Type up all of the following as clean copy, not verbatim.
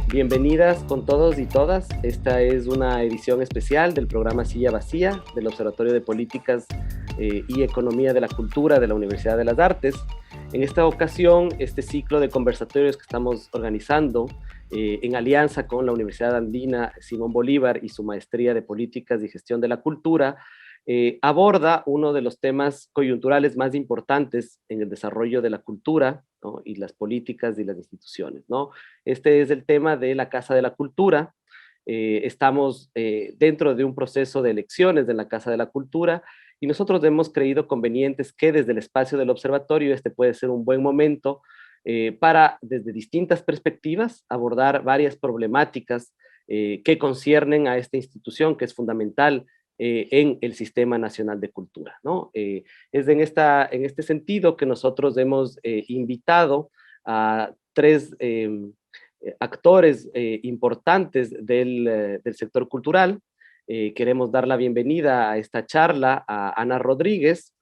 Bienvenidas con todos y todas. Esta es una edición especial del programa Silla Vacía del Observatorio de Políticas y Economía de la Cultura de la Universidad de las Artes. En esta ocasión, este ciclo de conversatorios que estamos organizando en alianza con la Universidad Andina Simón Bolívar y su maestría de Políticas y Gestión de la Cultura, aborda uno de los temas coyunturales más importantes en el desarrollo de la cultura, ¿no? Y las políticas y las instituciones, ¿no? Este es el tema de la Casa de la Cultura. Estamos dentro de un proceso de elecciones de la Casa de la Cultura y nosotros hemos creído convenientes que desde el espacio del observatorio este puede ser un buen momento para, desde distintas perspectivas, abordar varias problemáticas que conciernen a esta institución que es fundamental en el Sistema Nacional de Cultura, ¿no? Es en este sentido que nosotros hemos invitado a tres actores importantes del sector cultural. Queremos dar la bienvenida a esta charla a Ana Rodríguez.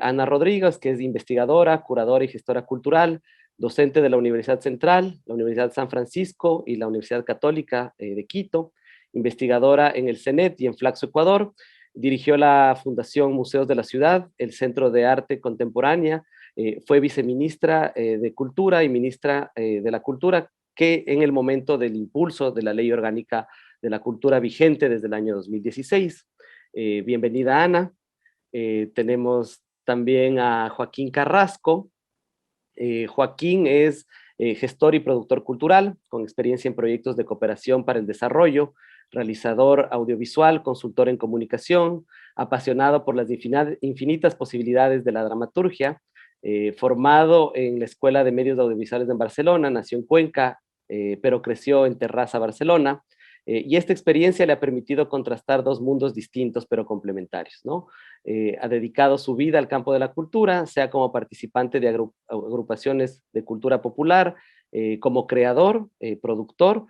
Ana Rodríguez, que es investigadora, curadora y gestora cultural, docente de la Universidad Central, la Universidad San Francisco y la Universidad Católica de Quito, investigadora en el CENET y en Flaxo, Ecuador. Dirigió la Fundación Museos de la Ciudad, el Centro de Arte Contemporánea, fue viceministra de Cultura y ministra de la Cultura, que en el momento del impulso de la Ley Orgánica de la Cultura vigente desde el año 2016. Bienvenida, Ana. Tenemos también a Joaquín Carrasco. Joaquín es gestor y productor cultural, con experiencia en proyectos de cooperación para el desarrollo, realizador audiovisual, consultor en comunicación, apasionado por las infinitas posibilidades de la dramaturgia, formado en la Escuela de Medios Audiovisuales en Barcelona, nació en Cuenca, pero creció en Terrassa, Barcelona, y esta experiencia le ha permitido contrastar dos mundos distintos pero complementarios, ¿no? Ha dedicado su vida al campo de la cultura, sea como participante de agrupaciones de cultura popular, como creador, productor,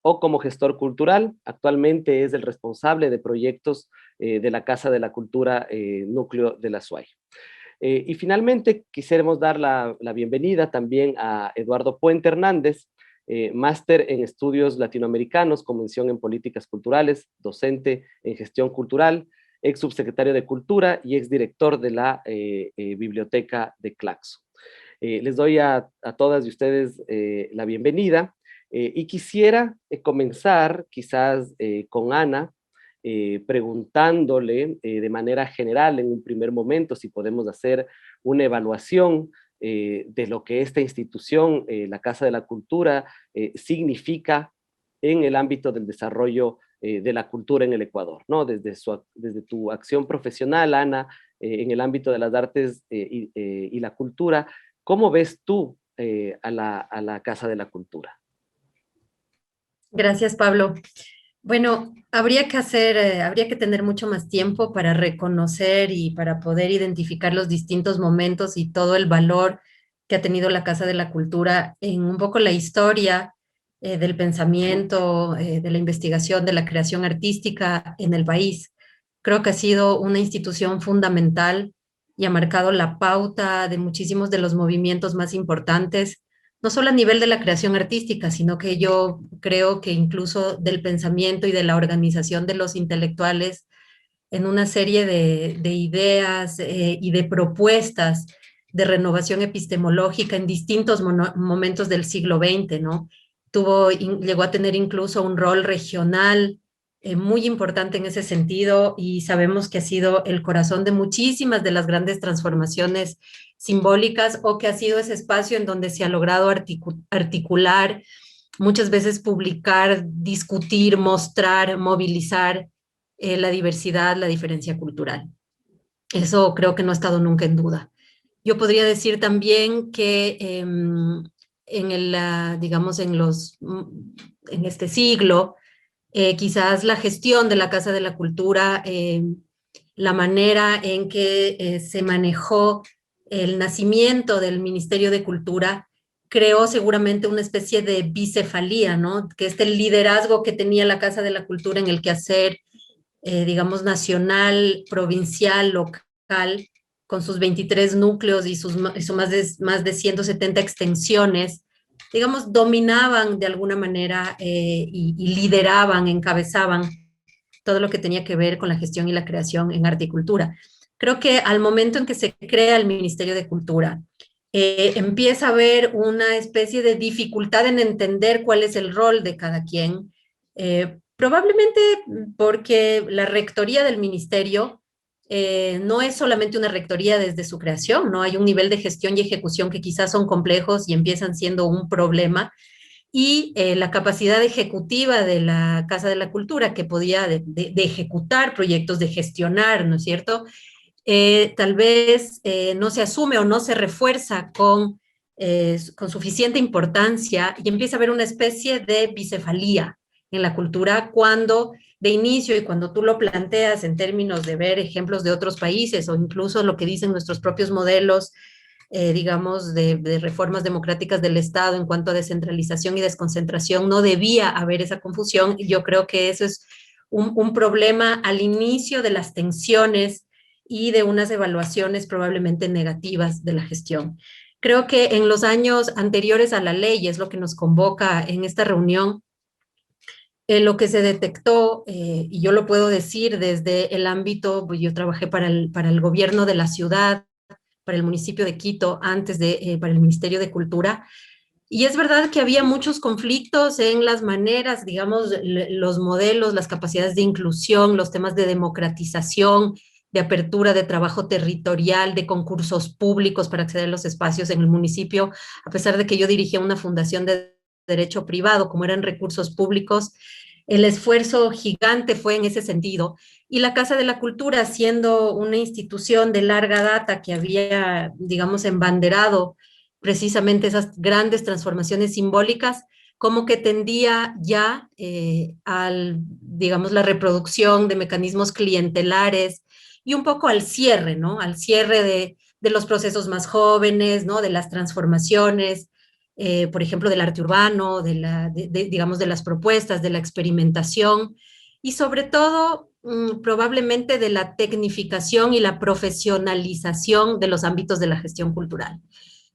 o como gestor cultural. Actualmente es el responsable de proyectos de la Casa de la Cultura Núcleo de la SUAY. Y finalmente quisiéramos dar la bienvenida también a Eduardo Puente Hernández, máster en estudios latinoamericanos, con mención en políticas culturales, docente en gestión cultural, ex subsecretario de Cultura y ex director de la biblioteca de Claxo. Les doy a todas y ustedes la bienvenida y quisiera comenzar quizás con Ana, preguntándole de manera general en un primer momento si podemos hacer una evaluación de lo que esta institución, la Casa de la Cultura, significa en el ámbito del desarrollo de la cultura en el Ecuador, ¿no? Desde tu acción profesional, Ana, en el ámbito de las artes y la cultura, ¿cómo ves tú a la Casa de la Cultura? Gracias, Pablo. Bueno, habría que tener mucho más tiempo para reconocer y para poder identificar los distintos momentos y todo el valor que ha tenido la Casa de la Cultura en un poco la historia del pensamiento, de la investigación, de la creación artística en el país. Creo que ha sido una institución fundamental y ha marcado la pauta de muchísimos de los movimientos más importantes, no solo a nivel de la creación artística, sino que yo creo que incluso del pensamiento y de la organización de los intelectuales en una serie de ideas y de propuestas de renovación epistemológica en distintos momentos del siglo XX, ¿no? Llegó a tener incluso un rol regional muy importante en ese sentido y sabemos que ha sido el corazón de muchísimas de las grandes transformaciones simbólicas o que ha sido ese espacio en donde se ha logrado articular, muchas veces publicar, discutir, mostrar, movilizar la diversidad, la diferencia cultural. Eso creo que no ha estado nunca en duda. Yo podría decir también que digamos, en este siglo, quizás la gestión de la Casa de la Cultura, la manera en que se manejó el nacimiento del Ministerio de Cultura, creó seguramente una especie de bicefalía, ¿no? Que es el liderazgo que tenía la Casa de la Cultura en el quehacer, digamos, nacional, provincial, local, con sus 23 núcleos y sus más de 170 extensiones, digamos, dominaban de alguna manera y lideraban, encabezaban todo lo que tenía que ver con la gestión y la creación en arte y cultura. Creo que al momento en que se crea el Ministerio de Cultura, empieza a haber una especie de dificultad en entender cuál es el rol de cada quien, probablemente porque la rectoría del ministerio no es solamente una rectoría desde su creación, ¿no? Hay un nivel de gestión y ejecución que quizás son complejos y empiezan siendo un problema, y la capacidad ejecutiva de la Casa de la Cultura, que podía de ejecutar proyectos, de gestionar, ¿no es cierto? Tal vez no se asume o no se refuerza con suficiente importancia y empieza a haber una especie de bicefalía en la cultura cuando de inicio y cuando tú lo planteas en términos de ver ejemplos de otros países o incluso lo que dicen nuestros propios modelos, digamos, de reformas democráticas del Estado en cuanto a descentralización y desconcentración, no debía haber esa confusión. Yo creo que eso es un problema al inicio de las tensiones y de unas evaluaciones probablemente negativas de la gestión. Creo que en los años anteriores a la ley, es lo que nos convoca en esta reunión, lo que se detectó, y yo lo puedo decir desde el ámbito, pues yo trabajé para el gobierno de la ciudad, para el municipio de Quito, antes para el Ministerio de Cultura, y es verdad que había muchos conflictos en las maneras, digamos, los modelos, las capacidades de inclusión, los temas de democratización, de apertura de trabajo territorial, de concursos públicos para acceder a los espacios en el municipio, a pesar de que yo dirigía una fundación de derecho privado, como eran recursos públicos, el esfuerzo gigante fue en ese sentido. Y la Casa de la Cultura, siendo una institución de larga data que había, digamos, embanderado precisamente esas grandes transformaciones simbólicas, como que tendía ya al, digamos, la reproducción de mecanismos clientelares y un poco al cierre, ¿no? Al cierre de los procesos más jóvenes, ¿no? De las transformaciones, por ejemplo, del arte urbano, digamos, de las propuestas, de la experimentación y sobre todo probablemente de la tecnificación y la profesionalización de los ámbitos de la gestión cultural.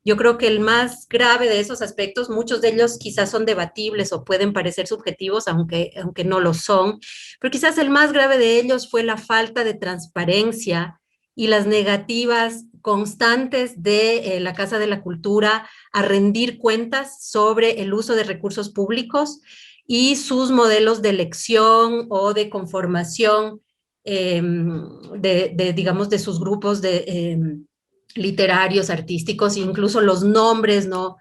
Yo creo que el más grave de esos aspectos, muchos de ellos quizás son debatibles o pueden parecer subjetivos, aunque no lo son, pero quizás el más grave de ellos fue la falta de transparencia y las negativas constantes de la Casa de la Cultura a rendir cuentas sobre el uso de recursos públicos y sus modelos de elección o de conformación digamos, de sus grupos literarios, artísticos, incluso los nombres no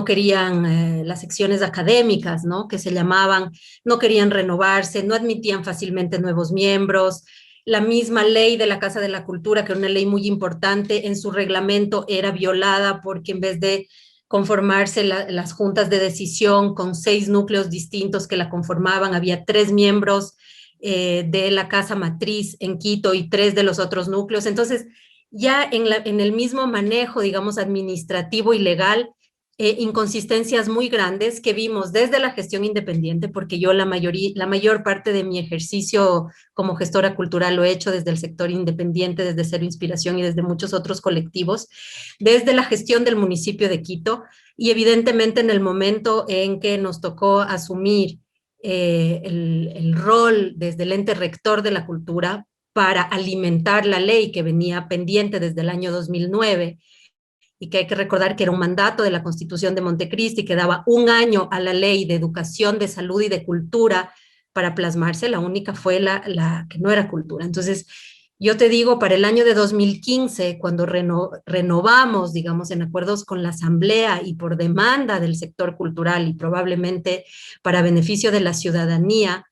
querían, las secciones académicas, ¿no? Que se llamaban, no querían renovarse, no admitían fácilmente nuevos miembros. La misma ley de la Casa de la Cultura, que era una ley muy importante, en su reglamento era violada porque en vez de conformarse las juntas de decisión con 6 núcleos distintos que la conformaban, había 3 miembros de la casa matriz en Quito y 3 de los otros núcleos. Entonces, ya en el mismo manejo, digamos, administrativo y legal, inconsistencias muy grandes que vimos desde la gestión independiente, porque yo la mayor parte de mi ejercicio como gestora cultural lo he hecho desde el sector independiente, desde Cero Inspiración y desde muchos otros colectivos, desde la gestión del municipio de Quito y evidentemente en el momento en que nos tocó asumir el rol desde el ente rector de la cultura para alimentar la ley que venía pendiente desde el año 2009 y que hay que recordar que era un mandato de la Constitución de Montecristi que daba un año a la ley de educación, de salud y de cultura para plasmarse, la única fue la que no era cultura. Entonces, yo te digo, para el año de 2015, cuando renovamos, digamos, en acuerdos con la Asamblea y por demanda del sector cultural y probablemente para beneficio de la ciudadanía,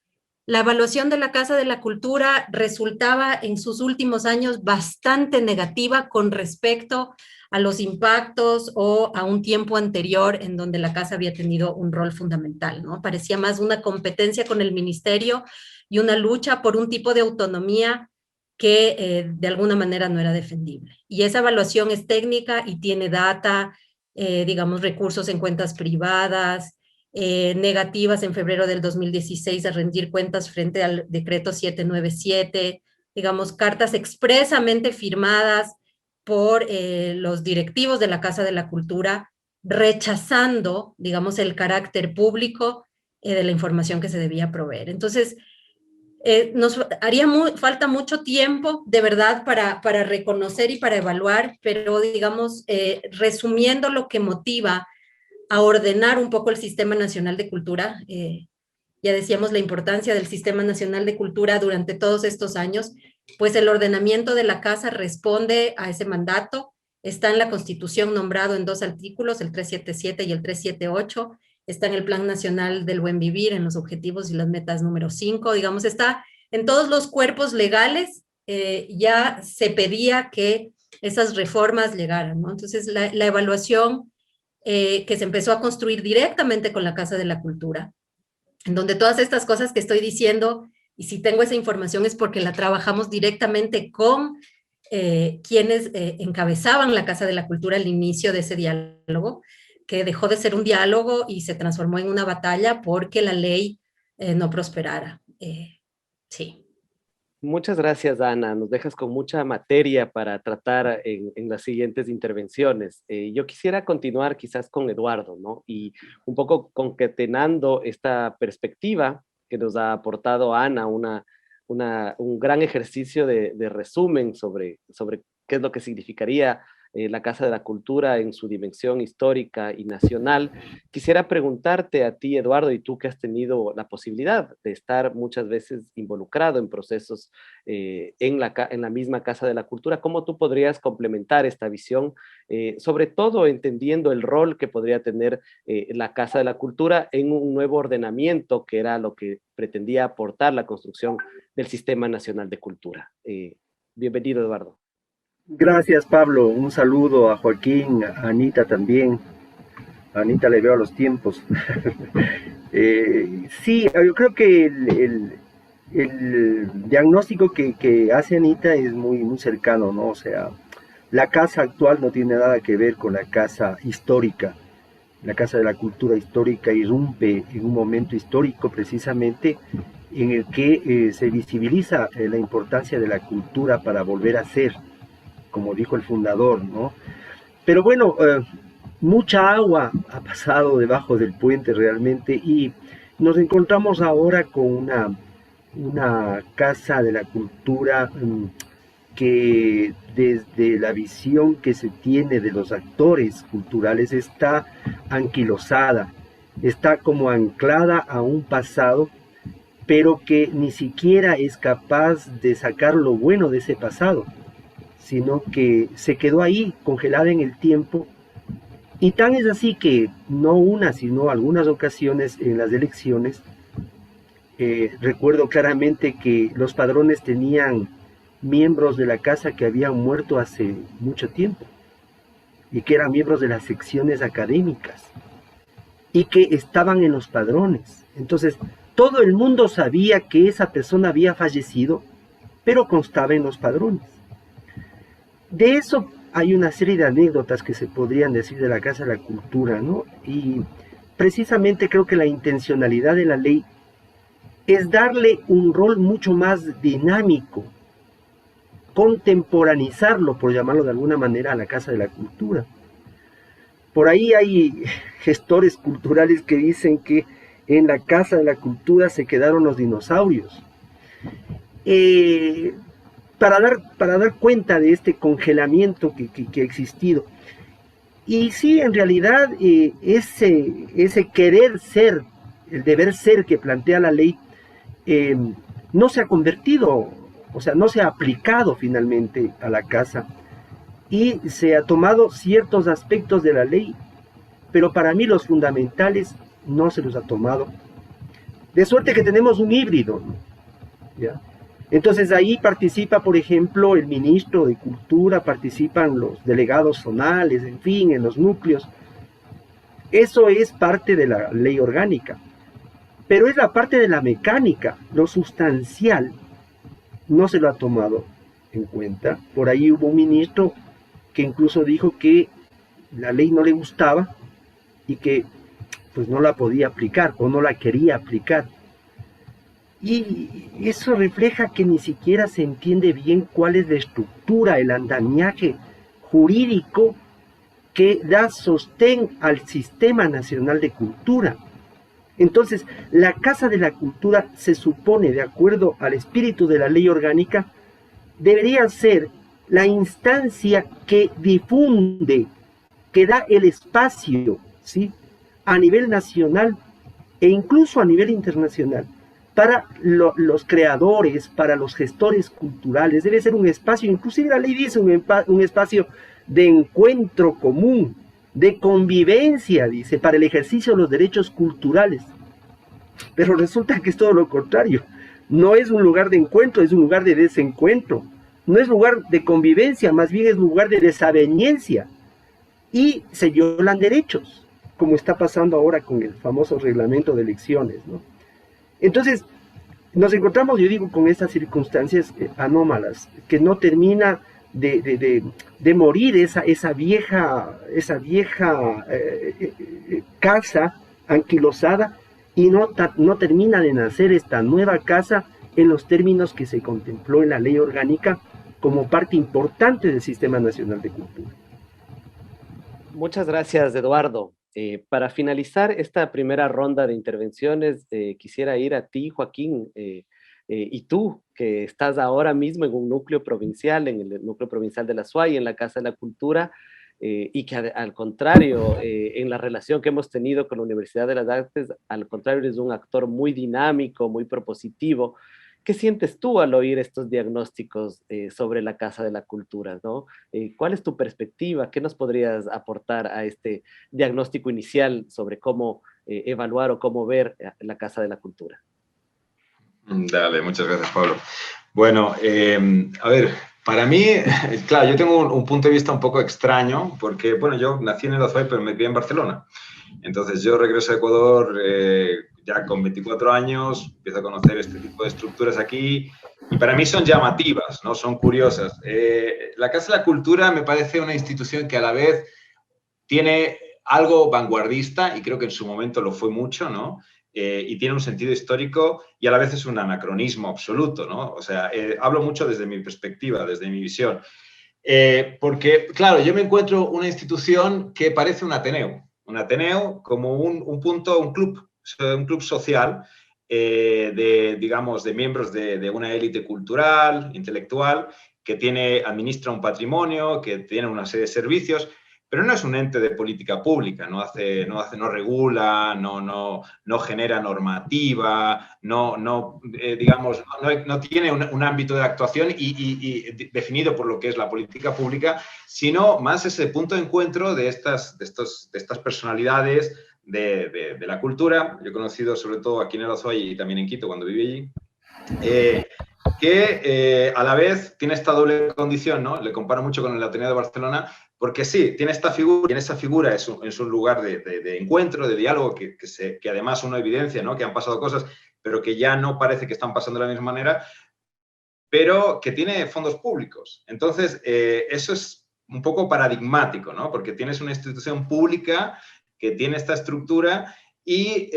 la evaluación de la Casa de la Cultura resultaba en sus últimos años bastante negativa con respecto a los impactos o a un tiempo anterior en donde la Casa había tenido un rol fundamental, ¿no? Parecía más una competencia con el ministerio y una lucha por un tipo de autonomía que de alguna manera no era defendible. Y esa evaluación es técnica y tiene data, digamos, recursos en cuentas privadas, negativas en febrero del 2016 a rendir cuentas frente al decreto 797, digamos, cartas expresamente firmadas por los directivos de la Casa de la Cultura, rechazando, digamos, el carácter público de la información que se debía proveer. Entonces, nos haría falta mucho tiempo, de verdad, para reconocer y para evaluar, pero digamos, resumiendo lo que motiva a ordenar un poco el Sistema Nacional de Cultura, ya decíamos la importancia del Sistema Nacional de Cultura durante todos estos años, pues el ordenamiento de la casa responde a ese mandato, está en la Constitución nombrado en 2 artículos, el 377 y el 378, está en el Plan Nacional del Buen Vivir, en los objetivos y las metas número 5, digamos, está en todos los cuerpos legales, ya se pedía que esas reformas llegaran, ¿no? Entonces, la evaluación que se empezó a construir directamente con la Casa de la Cultura, en donde todas estas cosas que estoy diciendo, y si tengo esa información es porque la trabajamos directamente con quienes encabezaban la Casa de la Cultura al inicio de ese diálogo, que dejó de ser un diálogo y se transformó en una batalla porque la ley no prosperara. Sí. Muchas gracias, Ana. Nos dejas con mucha materia para tratar en las siguientes intervenciones. Yo quisiera continuar quizás con Eduardo, ¿no? Y un poco concatenando esta perspectiva que nos ha aportado Ana, un gran ejercicio de resumen sobre qué es lo que significaría la Casa de la Cultura en su dimensión histórica y nacional. Quisiera preguntarte a ti, Eduardo, y tú que has tenido la posibilidad de estar muchas veces involucrado en procesos en la misma Casa de la Cultura, ¿cómo tú podrías complementar esta visión, sobre todo entendiendo el rol que podría tener la Casa de la Cultura en un nuevo ordenamiento que era lo que pretendía aportar la construcción del Sistema Nacional de Cultura? Bienvenido, Eduardo. Gracias, Pablo. Un saludo a Joaquín, a Anita también. A Anita le veo a los tiempos. Sí, yo creo que el diagnóstico que hace Anita es muy cercano, ¿no? O sea, la casa actual no tiene nada que ver con la casa histórica. La Casa de la Cultura Histórica irrumpe en un momento histórico precisamente en el que se visibiliza la importancia de la cultura para volver a ser, como dijo el fundador, ¿no? Pero bueno, mucha agua ha pasado debajo del puente realmente y nos encontramos ahora con una Casa de la Cultura que desde la visión que se tiene de los actores culturales está anquilosada, está como anclada a un pasado, pero que ni siquiera es capaz de sacar lo bueno de ese pasado, sino que se quedó ahí, congelada en el tiempo, y tan es así que no una, sino algunas ocasiones en las elecciones, recuerdo claramente que los padrones tenían miembros de la casa que habían muerto hace mucho tiempo, y que eran miembros de las secciones académicas, y que estaban en los padrones. Entonces, todo el mundo sabía que esa persona había fallecido, pero constaba en los padrones. De eso hay una serie de anécdotas que se podrían decir de la Casa de la Cultura, ¿no? Y precisamente creo que la intencionalidad de la ley es darle un rol mucho más dinámico, contemporaneizarlo, por llamarlo de alguna manera, a la Casa de la Cultura. Por ahí hay gestores culturales que dicen que en la Casa de la Cultura se quedaron los dinosaurios. Para dar cuenta de este congelamiento que ha existido. Y sí, en realidad, ese querer ser, el deber ser que plantea la ley, no se ha convertido, o sea, no se ha aplicado finalmente a la casa, y se ha tomado ciertos aspectos de la ley, pero para mí los fundamentales no se los ha tomado. De suerte que tenemos un híbrido, ¿no? ¿Ya? Entonces ahí participa, por ejemplo, el ministro de Cultura, participan los delegados zonales, en fin, en los núcleos. Eso es parte de la ley orgánica, pero es la parte de la mecánica, lo sustancial no se lo ha tomado en cuenta. Por ahí hubo un ministro que incluso dijo que la ley no le gustaba y que pues no la podía aplicar o no la quería aplicar. Y eso refleja que ni siquiera se entiende bien cuál es la estructura, el andamiaje jurídico que da sostén al Sistema Nacional de Cultura. Entonces, la Casa de la Cultura se supone, de acuerdo al espíritu de la ley orgánica, debería ser la instancia que difunde, que da el espacio, ¿sí?, a nivel nacional e incluso a nivel internacional, para los creadores, para los gestores culturales. Debe ser un espacio, inclusive la ley dice un espacio de encuentro común, de convivencia, dice, para el ejercicio de los derechos culturales. Pero resulta que es todo lo contrario. No es un lugar de encuentro, es un lugar de desencuentro. No es lugar de convivencia, más bien es lugar de desaveniencia. Y se violan derechos, como está pasando ahora con el famoso reglamento de elecciones, ¿no? Entonces, nos encontramos, yo digo, con estas circunstancias anómalas, que no termina de morir esa vieja casa anquilosada, y no termina de nacer esta nueva casa en los términos que se contempló en la ley orgánica como parte importante del Sistema Nacional de Cultura. Muchas gracias, Eduardo. Para finalizar esta primera ronda de intervenciones, quisiera ir a ti, Joaquín, y tú, que estás ahora mismo en un núcleo provincial, en el núcleo provincial de la SUAY, en la Casa de la Cultura, y que al contrario, en la relación que hemos tenido con la Universidad de las Artes, al contrario, eres un actor muy dinámico, muy propositivo. ¿Qué sientes tú al oír estos diagnósticos sobre la Casa de la Cultura, ¿no? ¿Cuál es tu perspectiva? ¿Qué nos podrías aportar a este diagnóstico inicial sobre cómo evaluar o cómo ver la Casa de la Cultura? Dale, muchas gracias, Pablo. Bueno, a ver, para mí, claro, yo tengo un punto de vista un poco extraño, porque, bueno, yo nací en el Azuay, pero me crié en Barcelona. Entonces, yo regreso a Ecuador ya con 24 años, empiezo a conocer este tipo de estructuras aquí, y para mí son llamativas, ¿no? Son curiosas. La Casa de la Cultura me parece una institución que a la vez tiene algo vanguardista, y creo que en su momento lo fue mucho, ¿no? Y tiene un sentido histórico y a la vez es un anacronismo absoluto, ¿no? O sea, hablo mucho desde mi perspectiva, desde mi visión. Porque, claro, yo me encuentro una institución que parece un Ateneo como un punto, un club social digamos, de miembros de una élite cultural, intelectual, que administra un patrimonio, que tiene una serie de servicios, pero no es un ente de política pública, no regula, no genera normativa, digamos, no tiene un ámbito de actuación y definido por lo que es la política pública, sino más ese punto de encuentro de estas personalidades de la cultura. Yo he conocido sobre todo aquí en el Azuay y también en Quito cuando viví allí, que a la vez tiene esta doble condición, ¿no? Le comparo mucho con el Ateneo de Barcelona, porque sí, tiene esta figura, y en esa figura es un lugar de encuentro, de diálogo, que además uno evidencia, ¿no?, que han pasado cosas, pero que ya no parece que están pasando de la misma manera, pero que tiene fondos públicos. Entonces, eso es un poco paradigmático, ¿no?, porque tienes una institución pública que tiene esta estructura. Y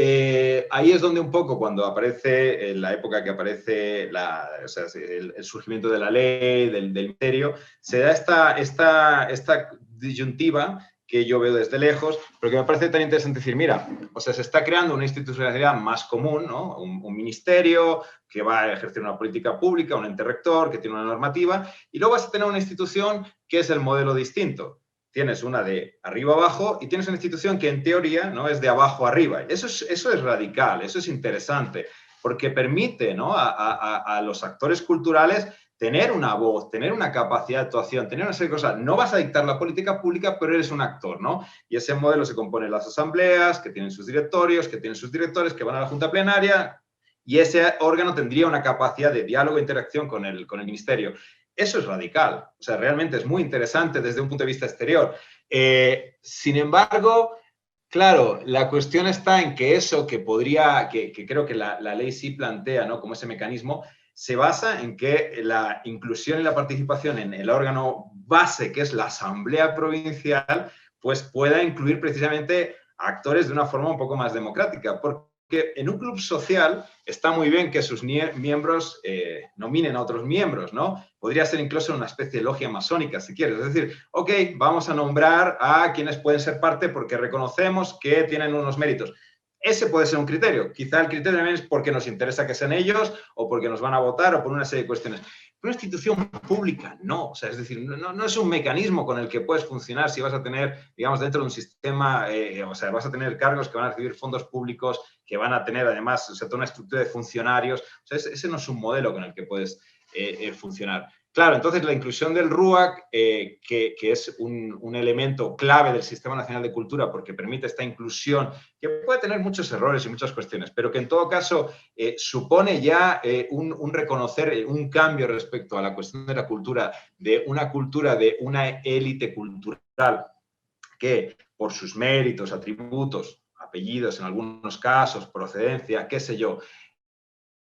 ahí es donde un poco, cuando aparece, en la época que aparece el surgimiento de la ley, del ministerio, se da esta disyuntiva que yo veo desde lejos, pero que me parece tan interesante decir, mira, o sea, se está creando una institucionalidad más común, ¿no? Un ministerio que va a ejercer una política pública, un ente rector que tiene una normativa, y luego vas a tener una institución que es el modelo distinto. Tienes una de arriba abajo y tienes una institución que en teoría, ¿no?, es de abajo arriba. Eso es radical, eso es interesante, porque permite, ¿no?, a los actores culturales tener una voz, tener una capacidad de actuación, tener una serie de cosas. No vas a dictar la política pública, pero eres un actor, ¿no? Y ese modelo se compone de las asambleas, que tienen sus directorios, que tienen sus directores, que van a la junta plenaria, y ese órgano tendría una capacidad de diálogo e interacción con el ministerio. Eso es radical, o sea, realmente es muy interesante desde un punto de vista exterior. Sin embargo, claro, la cuestión está en que eso que creo que la ley sí plantea, ¿no?, como ese mecanismo, se basa en que la inclusión y la participación en el órgano base, que es la Asamblea Provincial, pues pueda incluir precisamente actores de una forma un poco más democrática. en un club social está muy bien que sus miembros nominen a otros miembros, ¿no? Podría ser incluso una especie de logia masónica, si quieres. Es decir, ok, vamos a nombrar a quienes pueden ser parte porque reconocemos que tienen unos méritos. Ese puede ser un criterio. Quizá el criterio también es porque nos interesa que sean ellos o porque nos van a votar o por una serie de cuestiones. Una institución pública, no. O sea, es decir, no es un mecanismo con el que puedes funcionar si vas a tener, digamos, dentro de un sistema, o sea, vas a tener cargos que van a recibir fondos públicos, que van a tener además, o sea, toda una estructura de funcionarios. O sea, ese no es un modelo con el que puedes funcionar. Claro, entonces la inclusión del RUAC, que es un elemento clave del Sistema Nacional de Cultura porque permite esta inclusión, que puede tener muchos errores y muchas cuestiones, pero que en todo caso supone ya un reconocer un cambio respecto a la cuestión de la cultura, de una élite cultural que por sus méritos, atributos, apellidos en algunos casos, procedencia, qué sé yo,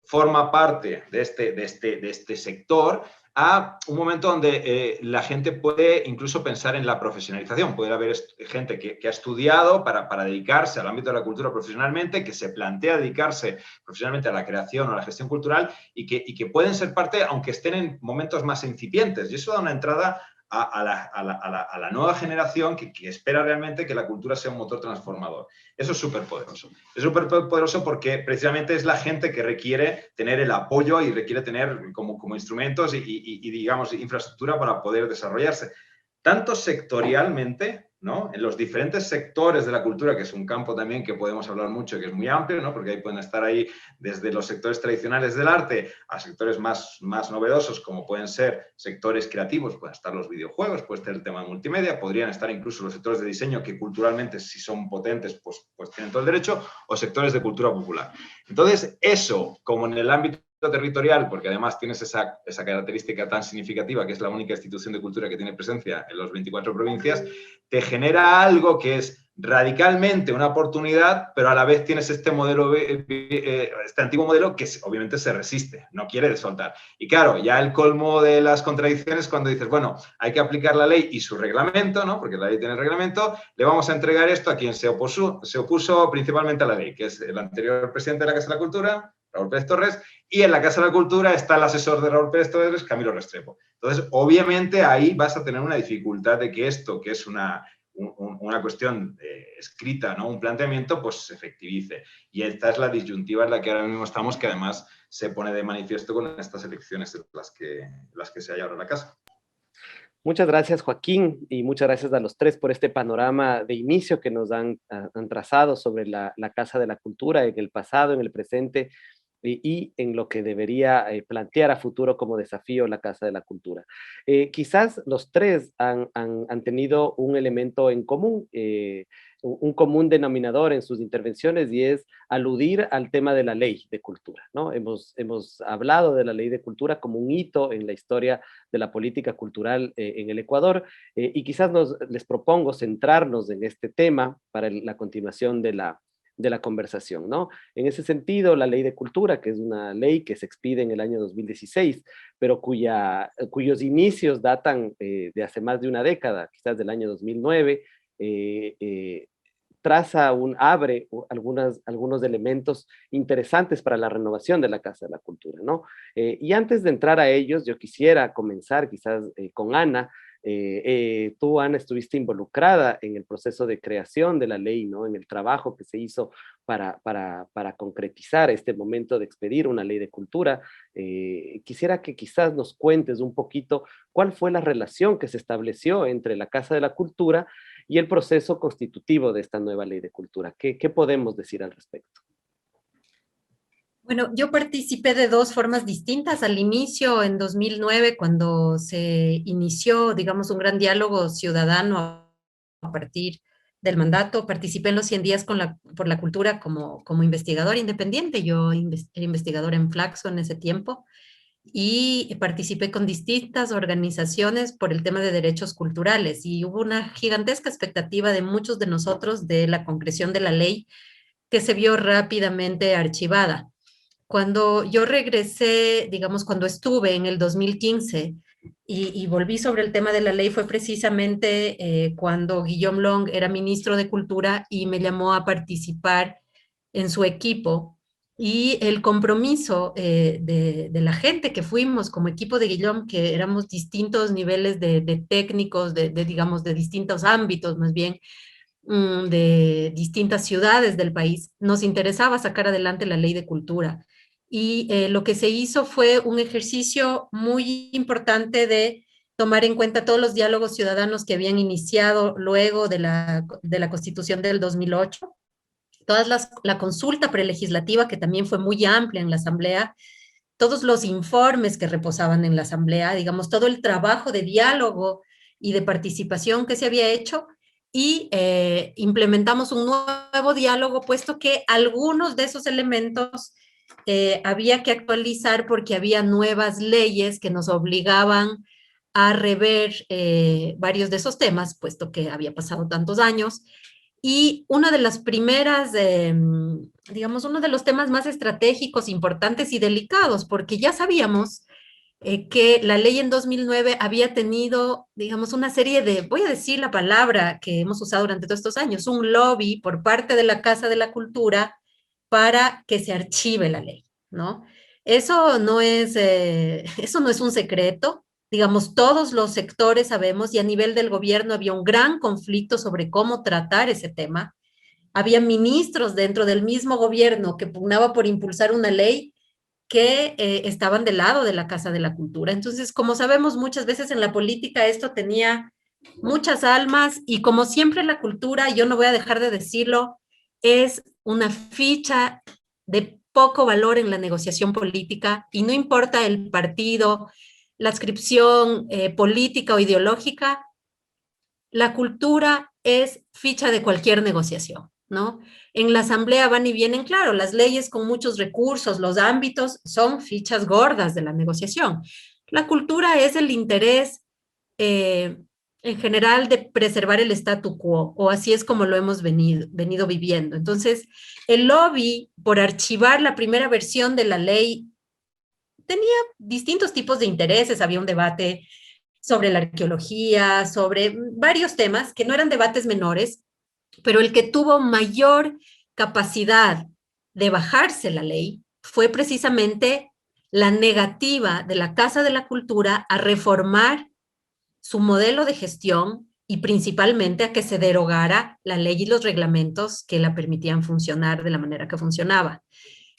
forma parte de este sector, a un momento donde la gente puede incluso pensar en la profesionalización. Puede haber gente que ha estudiado para dedicarse al ámbito de la cultura profesionalmente, que se plantea dedicarse profesionalmente a la creación o a la gestión cultural y que pueden ser parte, aunque estén en momentos más incipientes. Y eso da una entrada a la nueva generación que espera realmente que la cultura sea un motor transformador. Eso es súper poderoso. Es súper poderoso porque precisamente es la gente que requiere tener el apoyo y requiere tener como instrumentos y digamos, infraestructura para poder desarrollarse. Tanto sectorialmente, ¿no? En los diferentes sectores de la cultura, que es un campo también que podemos hablar mucho, que es muy amplio, ¿no? Porque ahí pueden estar ahí desde los sectores tradicionales del arte a sectores más novedosos, como pueden ser sectores creativos, pueden estar los videojuegos, puede estar el tema de multimedia, podrían estar incluso los sectores de diseño, que culturalmente, si son potentes, pues tienen todo el derecho, o sectores de cultura popular. Entonces, eso, como en el ámbito territorial, porque además tienes esa característica tan significativa, que es la única institución de cultura que tiene presencia en las 24 provincias, te genera algo que es radicalmente una oportunidad, pero a la vez tienes este modelo, este antiguo modelo que obviamente se resiste, no quiere soltar. Y claro, ya el colmo de las contradicciones cuando dices, bueno, hay que aplicar la ley y su reglamento, ¿no? Porque la ley tiene el reglamento, le vamos a entregar esto a quien se opuso principalmente a la ley, que es el anterior presidente de la Casa de la Cultura, Raúl Pérez Torres, y en la Casa de la Cultura está el asesor de Raúl Pérez Torres, Camilo Restrepo. Entonces, obviamente, ahí vas a tener una dificultad de que esto, que es una cuestión escrita, ¿no? Un planteamiento, pues se efectivice. Y esta es la disyuntiva en la que ahora mismo estamos, que además se pone de manifiesto con estas elecciones de las que se halla ahora en la Casa. Muchas gracias, Joaquín, y muchas gracias a los tres por este panorama de inicio que nos han trazado sobre la Casa de la Cultura en el pasado, en el presente y en lo que debería plantear a futuro como desafío la Casa de la Cultura. Quizás los tres han tenido un elemento en común, un común denominador en sus intervenciones, y es aludir al tema de la ley de cultura, ¿no? Hemos hablado de la ley de cultura como un hito en la historia de la política cultural en el Ecuador, y quizás les propongo centrarnos en este tema para la continuación de la conversación, ¿no? En ese sentido, la Ley de Cultura, que es una ley que se expide en el año 2016, pero cuyos inicios datan de hace más de una década, quizás del año 2009, abre algunos elementos interesantes para la renovación de la Casa de la Cultura, ¿no? Y antes de entrar a ellos, yo quisiera comenzar quizás con Ana. Tú, Ana, estuviste involucrada en el proceso de creación de la ley, ¿no? En el trabajo que se hizo para concretizar este momento de expedir una ley de cultura. Quisiera que quizás nos cuentes un poquito cuál fue la relación que se estableció entre la Casa de la Cultura y el proceso constitutivo de esta nueva ley de cultura. ¿Qué podemos decir al respecto? Bueno, yo participé de dos formas distintas. Al inicio, en 2009, cuando se inició, digamos, un gran diálogo ciudadano a partir del mandato, participé en los 100 días por la cultura como investigadora independiente. Yo era investigadora en Flaxo en ese tiempo y participé con distintas organizaciones por el tema de derechos culturales, y hubo una gigantesca expectativa de muchos de nosotros de la concreción de la ley, que se vio rápidamente archivada. Cuando yo regresé, digamos, cuando estuve en el 2015 y volví sobre el tema de la ley, fue precisamente cuando Guillaume Long era ministro de Cultura y me llamó a participar en su equipo y el compromiso de la gente que fuimos como equipo de Guillaume, que éramos distintos niveles de técnicos, digamos, de distintos ámbitos más bien, de distintas ciudades del país, nos interesaba sacar adelante la ley de cultura. Y lo que se hizo fue un ejercicio muy importante de tomar en cuenta todos los diálogos ciudadanos que habían iniciado luego de la Constitución del 2008, la consulta prelegislativa, que también fue muy amplia en la Asamblea, todos los informes que reposaban en la Asamblea, digamos, todo el trabajo de diálogo y de participación que se había hecho, y implementamos un nuevo diálogo, puesto que algunos de esos elementos había que actualizar porque había nuevas leyes que nos obligaban a rever varios de esos temas, puesto que había pasado tantos años. Y una de las primeras, digamos, uno de los temas más estratégicos, importantes y delicados, porque ya sabíamos que la ley en 2009 había tenido, digamos, una serie de, voy a decir la palabra que hemos usado durante todos estos años, un lobby por parte de la Casa de la Cultura para que se archive la ley, ¿no? Eso no es un secreto. Digamos, todos los sectores sabemos, y a nivel del gobierno había un gran conflicto sobre cómo tratar ese tema. Había ministros dentro del mismo gobierno que pugnaba por impulsar una ley que estaban del lado de la Casa de la Cultura. Entonces, como sabemos, muchas veces en la política esto tenía muchas almas, y como siempre la cultura, yo no voy a dejar de decirlo, es una ficha de poco valor en la negociación política, y no importa el partido, la adscripción política o ideológica, la cultura es ficha de cualquier negociación, ¿no? En la asamblea van y vienen, claro, las leyes con muchos recursos, los ámbitos son fichas gordas de la negociación. La cultura es el interés en general de preservar el statu quo, o así es como lo hemos venido viviendo. Entonces, el lobby por archivar la primera versión de la ley tenía distintos tipos de intereses. Había un debate sobre la arqueología, sobre varios temas que no eran debates menores, pero el que tuvo mayor capacidad de bajarse la ley fue precisamente la negativa de la Casa de la Cultura a reformar su modelo de gestión, y principalmente a que se derogara la ley y los reglamentos que la permitían funcionar de la manera que funcionaba.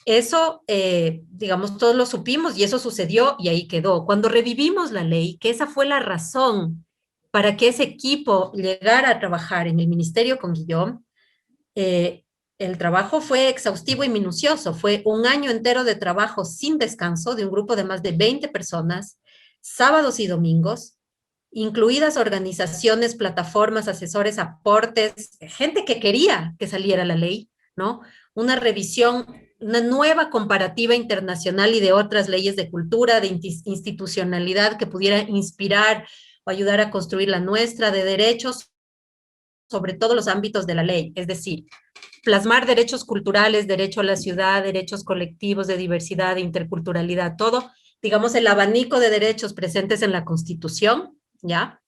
Eso, digamos, todos lo supimos y eso sucedió y ahí quedó. Cuando revivimos la ley, que esa fue la razón para que ese equipo llegara a trabajar en el ministerio con Guillaume, el trabajo fue exhaustivo y minucioso. Fue un año entero de trabajo sin descanso de un grupo de más de 20 personas, sábados y domingos, incluidas organizaciones, plataformas, asesores, aportes, gente que quería que saliera la ley, ¿no? Una revisión, una nueva comparativa internacional y de otras leyes de cultura, de institucionalidad que pudiera inspirar o ayudar a construir la nuestra, de derechos sobre todos los ámbitos de la ley, es decir, plasmar derechos culturales, derecho a la ciudad, derechos colectivos de diversidad, de interculturalidad, todo, digamos, el abanico de derechos presentes en la Constitución, ¿ya?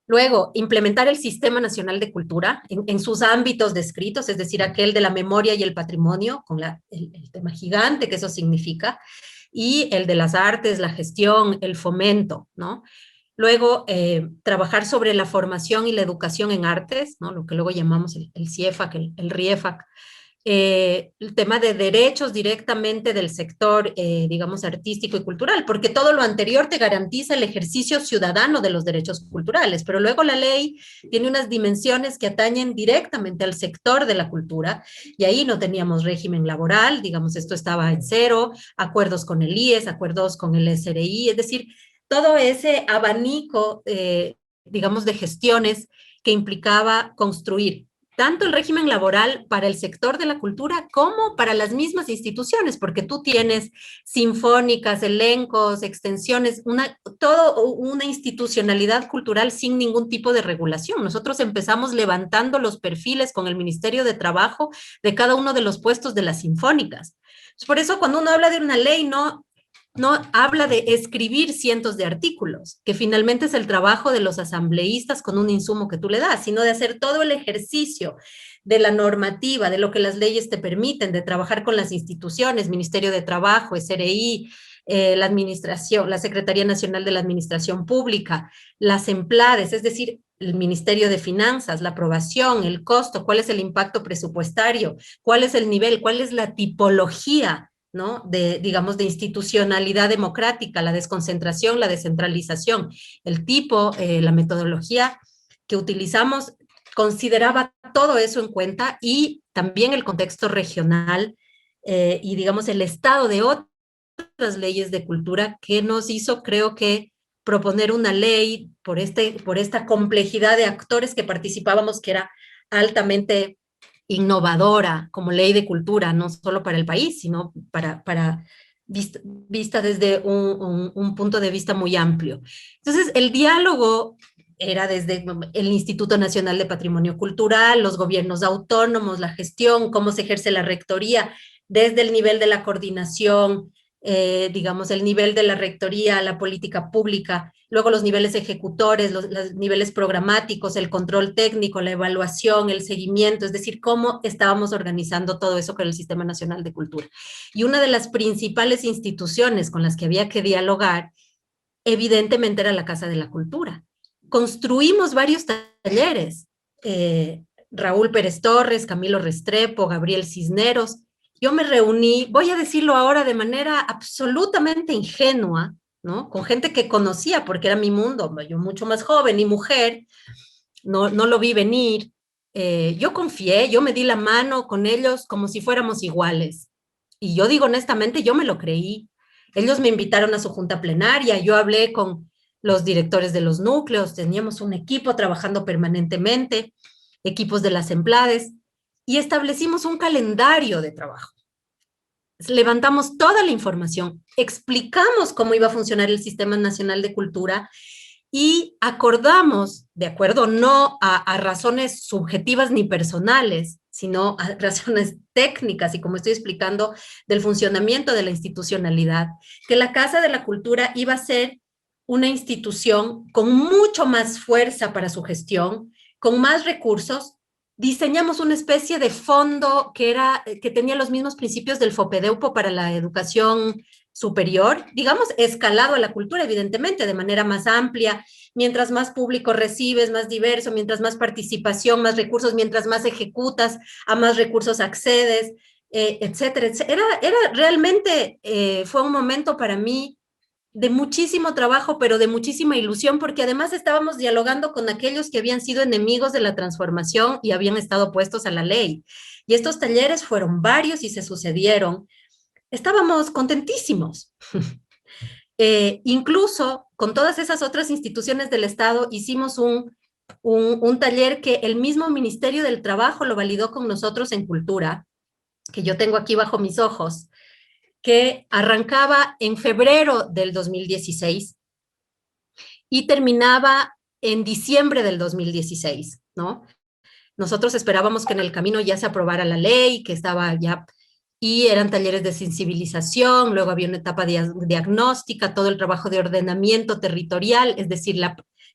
Luego, implementar el Sistema Nacional de Cultura en sus ámbitos descritos, es decir, aquel de la memoria y el patrimonio, con el tema gigante que eso significa, y el de las artes, la gestión, el fomento, ¿no? Luego, trabajar sobre la formación y la educación en artes, ¿no? Lo que luego llamamos el CIEFAC, el RIEFAC. El tema de derechos directamente del sector, digamos, artístico y cultural, porque todo lo anterior te garantiza el ejercicio ciudadano de los derechos culturales, pero luego la ley tiene unas dimensiones que atañen directamente al sector de la cultura, y ahí no teníamos régimen laboral, digamos, esto estaba en cero, acuerdos con el IES, acuerdos con el SRI, es decir, todo ese abanico, digamos, de gestiones que implicaba construir tanto el régimen laboral para el sector de la cultura como para las mismas instituciones, porque tú tienes sinfónicas, elencos, extensiones, toda una institucionalidad cultural sin ningún tipo de regulación. Nosotros empezamos levantando los perfiles con el Ministerio de Trabajo de cada uno de los puestos de las sinfónicas. Por eso cuando uno habla de una ley, no habla de escribir cientos de artículos, que finalmente es el trabajo de los asambleístas con un insumo que tú le das, sino de hacer todo el ejercicio de la normativa, de lo que las leyes te permiten, de trabajar con las instituciones, Ministerio de Trabajo, SRI, la administración, la Secretaría Nacional de la Administración Pública, las EMPLADES, es decir, el Ministerio de Finanzas, la aprobación, el costo, cuál es el impacto presupuestario, cuál es el nivel, cuál es la tipología, ¿no? Digamos, de institucionalidad democrática, la desconcentración, la descentralización, el tipo, la metodología que utilizamos consideraba todo eso en cuenta y también el contexto regional y, digamos, el estado de otras leyes de cultura que nos hizo, creo que, proponer una ley por esta complejidad de actores que participábamos, que era altamente innovadora como ley de cultura, no solo para el país, sino para vista desde un punto de vista muy amplio. Entonces, el diálogo era desde el Instituto Nacional de Patrimonio Cultural, los gobiernos autónomos, la gestión, cómo se ejerce la rectoría, desde el nivel de la coordinación, digamos, el nivel de la rectoría, la política pública, luego los niveles ejecutores, los niveles programáticos, el control técnico, la evaluación, el seguimiento, es decir, cómo estábamos organizando todo eso con el Sistema Nacional de Cultura. Y una de las principales instituciones con las que había que dialogar, evidentemente, era la Casa de la Cultura. Construimos varios talleres, Raúl Pérez Torres, Camilo Restrepo, Gabriel Cisneros. Yo me reuní, voy a decirlo ahora de manera absolutamente ingenua, ¿no? Con gente que conocía, porque era mi mundo, yo mucho más joven y mujer, no lo vi venir. Yo confié, yo me di la mano con ellos como si fuéramos iguales. Y yo digo honestamente, yo me lo creí. Ellos me invitaron a su junta plenaria, yo hablé con los directores de los núcleos, teníamos un equipo trabajando permanentemente, equipos de las EMPLADES, y establecimos un calendario de trabajo. Levantamos toda la información, explicamos cómo iba a funcionar el Sistema Nacional de Cultura y acordamos, de acuerdo no a razones subjetivas ni personales, sino a razones técnicas y, como estoy explicando, del funcionamiento de la institucionalidad, que la Casa de la Cultura iba a ser una institución con mucho más fuerza para su gestión, con más recursos. Diseñamos una especie de fondo que tenía los mismos principios del FOPEDEUPO para la educación superior, digamos, escalado a la cultura, evidentemente, de manera más amplia. Mientras más público recibes, más diverso, mientras más participación, más recursos, mientras más ejecutas, a más recursos accedes, etcétera, etcétera. Era realmente, fue un momento para mí de muchísimo trabajo, pero de muchísima ilusión, porque además estábamos dialogando con aquellos que habían sido enemigos de la transformación y habían estado puestos a la ley. Y estos talleres fueron varios y se sucedieron. Estábamos contentísimos. Incluso con todas esas otras instituciones del Estado hicimos un taller que el mismo Ministerio del Trabajo lo validó con nosotros en Cultura, que yo tengo aquí bajo mis ojos, que arrancaba en febrero del 2016 y terminaba en diciembre del 2016, ¿no? Nosotros esperábamos que en el camino ya se aprobara la ley, que estaba ya, y eran talleres de sensibilización, luego había una etapa diagnóstica, todo el trabajo de ordenamiento territorial, es decir,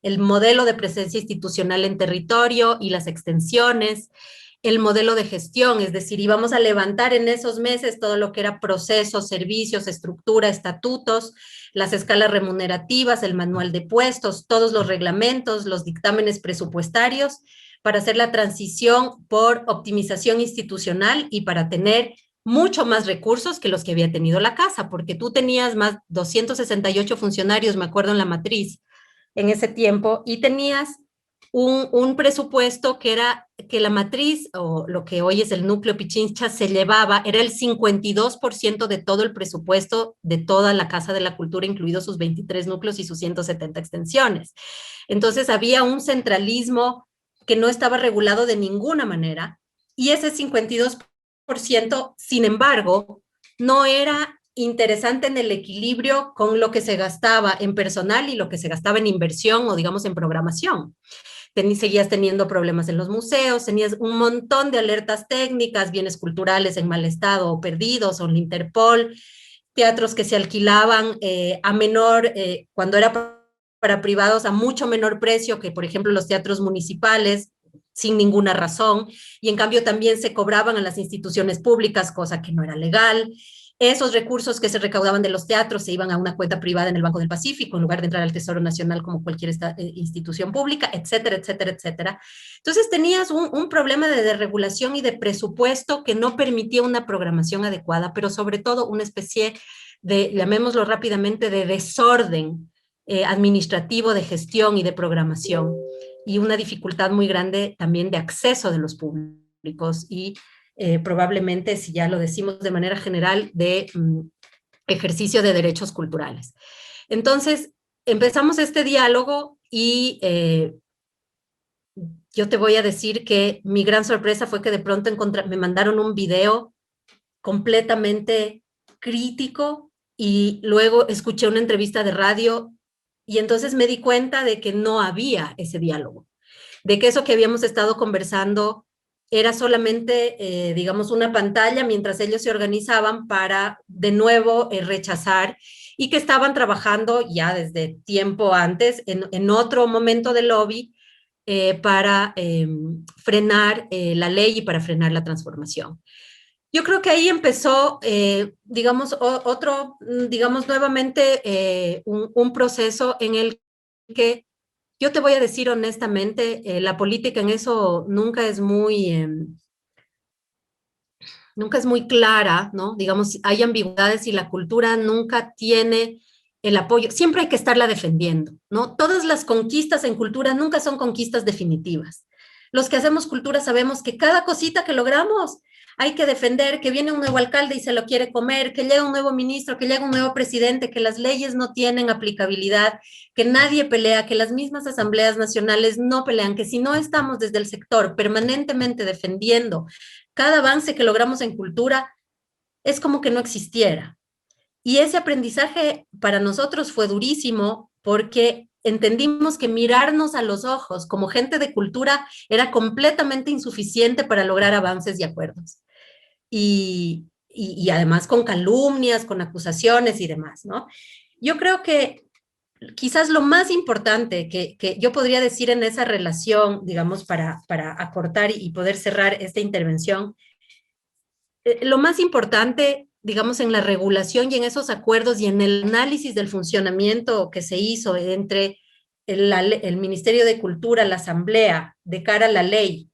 el modelo de presencia institucional en territorio y las extensiones, el modelo de gestión, es decir, íbamos a levantar en esos meses todo lo que era procesos, servicios, estructura, estatutos, las escalas remunerativas, el manual de puestos, todos los reglamentos, los dictámenes presupuestarios, para hacer la transición por optimización institucional y para tener mucho más recursos que los que había tenido la casa, porque tú tenías más 268 funcionarios, me acuerdo, en la matriz en ese tiempo, y tenías un presupuesto que era que la matriz, o lo que hoy es el núcleo Pichincha, se llevaba, era el 52% de todo el presupuesto de toda la Casa de la Cultura, incluidos sus 23 núcleos y sus 170 extensiones. Entonces había un centralismo que no estaba regulado de ninguna manera, y ese 52%, sin embargo, no era interesante en el equilibrio con lo que se gastaba en personal y lo que se gastaba en inversión o, digamos, en programación. Seguías teniendo problemas en los museos, tenías un montón de alertas técnicas, bienes culturales en mal estado o perdidos, o en la Interpol, teatros que se alquilaban a menor, cuando era para privados, a mucho menor precio que, por ejemplo, los teatros municipales, sin ninguna razón, y en cambio también se cobraban a las instituciones públicas, cosa que no era legal. Esos recursos que se recaudaban de los teatros se iban a una cuenta privada en el Banco del Pacífico, en lugar de entrar al Tesoro Nacional como cualquier institución pública, etcétera, etcétera, etcétera. Entonces tenías un problema de desregulación y de presupuesto que no permitía una programación adecuada, pero sobre todo una especie de, llamémoslo rápidamente, de desorden administrativo, de gestión y de programación, y una dificultad muy grande también de acceso de los públicos y probablemente, si ya lo decimos de manera general, de ejercicio de derechos culturales. Entonces, empezamos este diálogo y yo te voy a decir que mi gran sorpresa fue que de pronto me mandaron un video completamente crítico y luego escuché una entrevista de radio y entonces me di cuenta de que no había ese diálogo, de que eso que habíamos estado conversando era solamente, digamos, una pantalla mientras ellos se organizaban para de nuevo rechazar, y que estaban trabajando ya desde tiempo antes en otro momento del lobby para frenar la ley y para frenar la transformación. Yo creo que ahí empezó, digamos, digamos, nuevamente un proceso en el que yo te voy a decir honestamente, la política en eso nunca es muy clara, ¿no? Digamos, hay ambigüedades y la cultura nunca tiene el apoyo. Siempre hay que estarla defendiendo, ¿no? Todas las conquistas en cultura nunca son conquistas definitivas. Los que hacemos cultura sabemos que cada cosita que logramos hay que defender, que viene un nuevo alcalde y se lo quiere comer, que llega un nuevo ministro, que llega un nuevo presidente, que las leyes no tienen aplicabilidad, que nadie pelea, que las mismas asambleas nacionales no pelean, que si no estamos desde el sector permanentemente defendiendo cada avance que logramos en cultura, es como que no existiera. Y ese aprendizaje para nosotros fue durísimo porque entendimos que mirarnos a los ojos como gente de cultura era completamente insuficiente para lograr avances y acuerdos. Y además con calumnias, con acusaciones y demás, ¿no? Yo creo que quizás lo más importante que yo podría decir en esa relación, digamos, para acortar y poder cerrar esta intervención, lo más importante, digamos, en la regulación y en esos acuerdos y en el análisis del funcionamiento que se hizo entre el Ministerio de Cultura, la Asamblea, de cara a la ley,